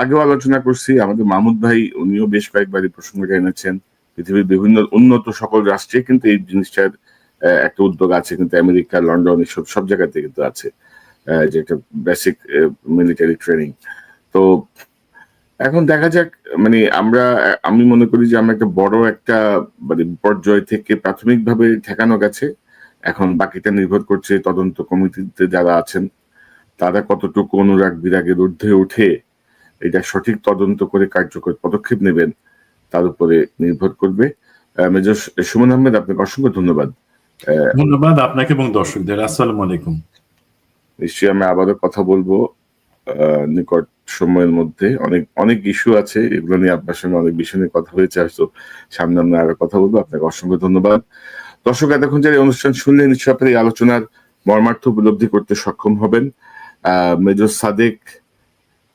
আগেও আলোচনা করছি। আমাদের মাহমুদ ভাই উনিও বেশ কয়েকবার এই প্রসঙ্গটা এনেছেন। পৃথিবীর বিভিন্ন উন্নত সকল রাষ্ট্রে কিন্তু এই জিনিসটার একটা উদ্যোগ আছে, কিন্তু আমেরিকা, লন্ডন, এসব সব জায়গাতে কিন্তু আছে, যে একটা বেসিক মিলিটারি ট্রেনিং। তো এখন দেখা যাক, মানে আমি মনে করি যে আমরা একটা বড় একটা মানে বিপর্যয় থেকে প্রাথমিকভাবে ঠেকানো গেছে। এখন বাকিটা নির্ভর করছে তদন্ত কমিটিতে যারা আছেন তারা কতটুকু অনুরাগ বিরাগের ঊর্ধ্বে উঠে এটা সঠিক তদন্ত করে কার্যকর পদক্ষেপ নেবেন তার উপরে নির্ভর করবে। মেজর সুমন আহমেদ, আপনাকে অসংখ্য ধন্যবাদ। ধন্যবাদ আপনাকে এবং দর্শকদের। আসসালামু আলাইকুম। নিশ্চয়ই আমি আবারও কথা বলবো নিকট সময়ের মধ্যে। অনেক ইস্যু আছে, এগুলো নিয়ে আপনার সঙ্গে অনেক বিষয় নিয়ে কথা হয়েছে, আসতো সামনে আমরা আরো কথা বলবো। আপনাকে অসংখ্য ধন্যবাদ। দর্শক, এতক্ষণ যারা অনুষ্ঠান শুনলেন, নিশ্চয়ই আপনার এই আলোচনার মর্মার্থ উপলব্ধি করতে সক্ষম হবেন। মেজর সাদেক,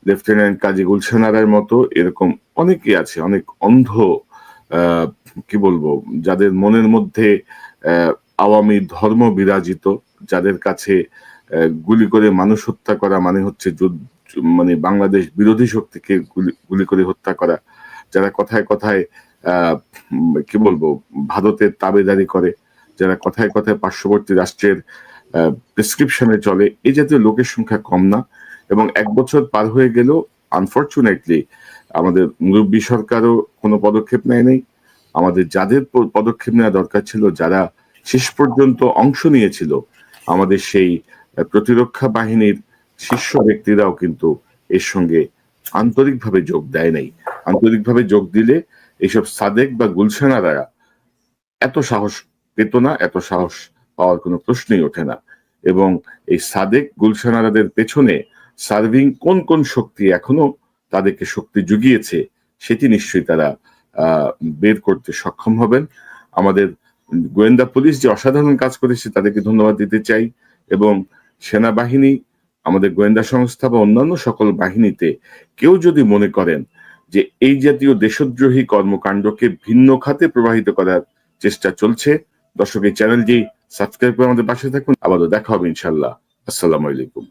লেফটেন্যান্ট কাজী গুলশান আরার মতো এরকম অনেকেই আছে, অনেক অন্ধ, কি বলবো, যাদের মনের মধ্যে আওয়ামী ধর্ম বিরাজিত, যাদের কাছে গুলি করে মানুষ হত্যা করা মানে হচ্ছে মানে বাংলাদেশ বিরোধী শক্তিকে গুলি করে হত্যা করা, যারা কথায় কথায় কি বলবো ভারতের তাবেদারি করে, যারা কথায় কথায় পার্শ্ববর্তী রাষ্ট্রের প্রেসক্রিপশনে চলে, এই জাতীয় লোকের সংখ্যা কম না। এবং 1 বছর পার হয়ে গেল, আনফরচুনেটলি আমাদের মুরব্বী সরকারও কোনো পদক্ষেপ নেয়নি। আমাদের যাদের পদক্ষেপ নেওয়া দরকার ছিল, যারা শেষ পর্যন্ত অংশ নিয়েছিল, আমাদের সেই প্রতিরক্ষা বাহিনীর শীর্ষ ব্যক্তিরাও কিন্তু এর সঙ্গে আন্তরিকভাবে যোগ দেয় নাই। আন্তরিকভাবে যোগ দিলে এইসব সাদেক বা গুলশানারা এত সাহস পেত না, এত সাহস পাওয়ার কোনো প্রশ্নই ওঠে না। এবং এই সাদেক গুলশানারাদের পেছনে সার্ভিং কোন কোন শক্তি এখনো তাদেরকে শক্তি জুগিয়েছে, সেটি নিশ্চয়ই তারা বের করতে সক্ষম হবেন। আমাদের গোয়েন্দা পুলিশ যে অসাধারণ কাজ করেছে তাদেরকে ধন্যবাদ দিতে চাই। এবং সেনাবাহিনী, আমাদের গোয়েন্দা সংস্থা বা অন্যান্য সকল বাহিনীতে কেউ যদি মনে করেন যে এই জাতীয় দেশদ্রোহী কর্মকাণ্ডকে ভিন্ন খাতে প্রবাহিত করার চেষ্টা চলছে, দর্শক এই চ্যানেলটি সাবস্ক্রাইব করে আমাদের পাশে থাকুন। আবারও দেখা হবে ইনশাল্লাহ। আসসালামু আলাইকুম।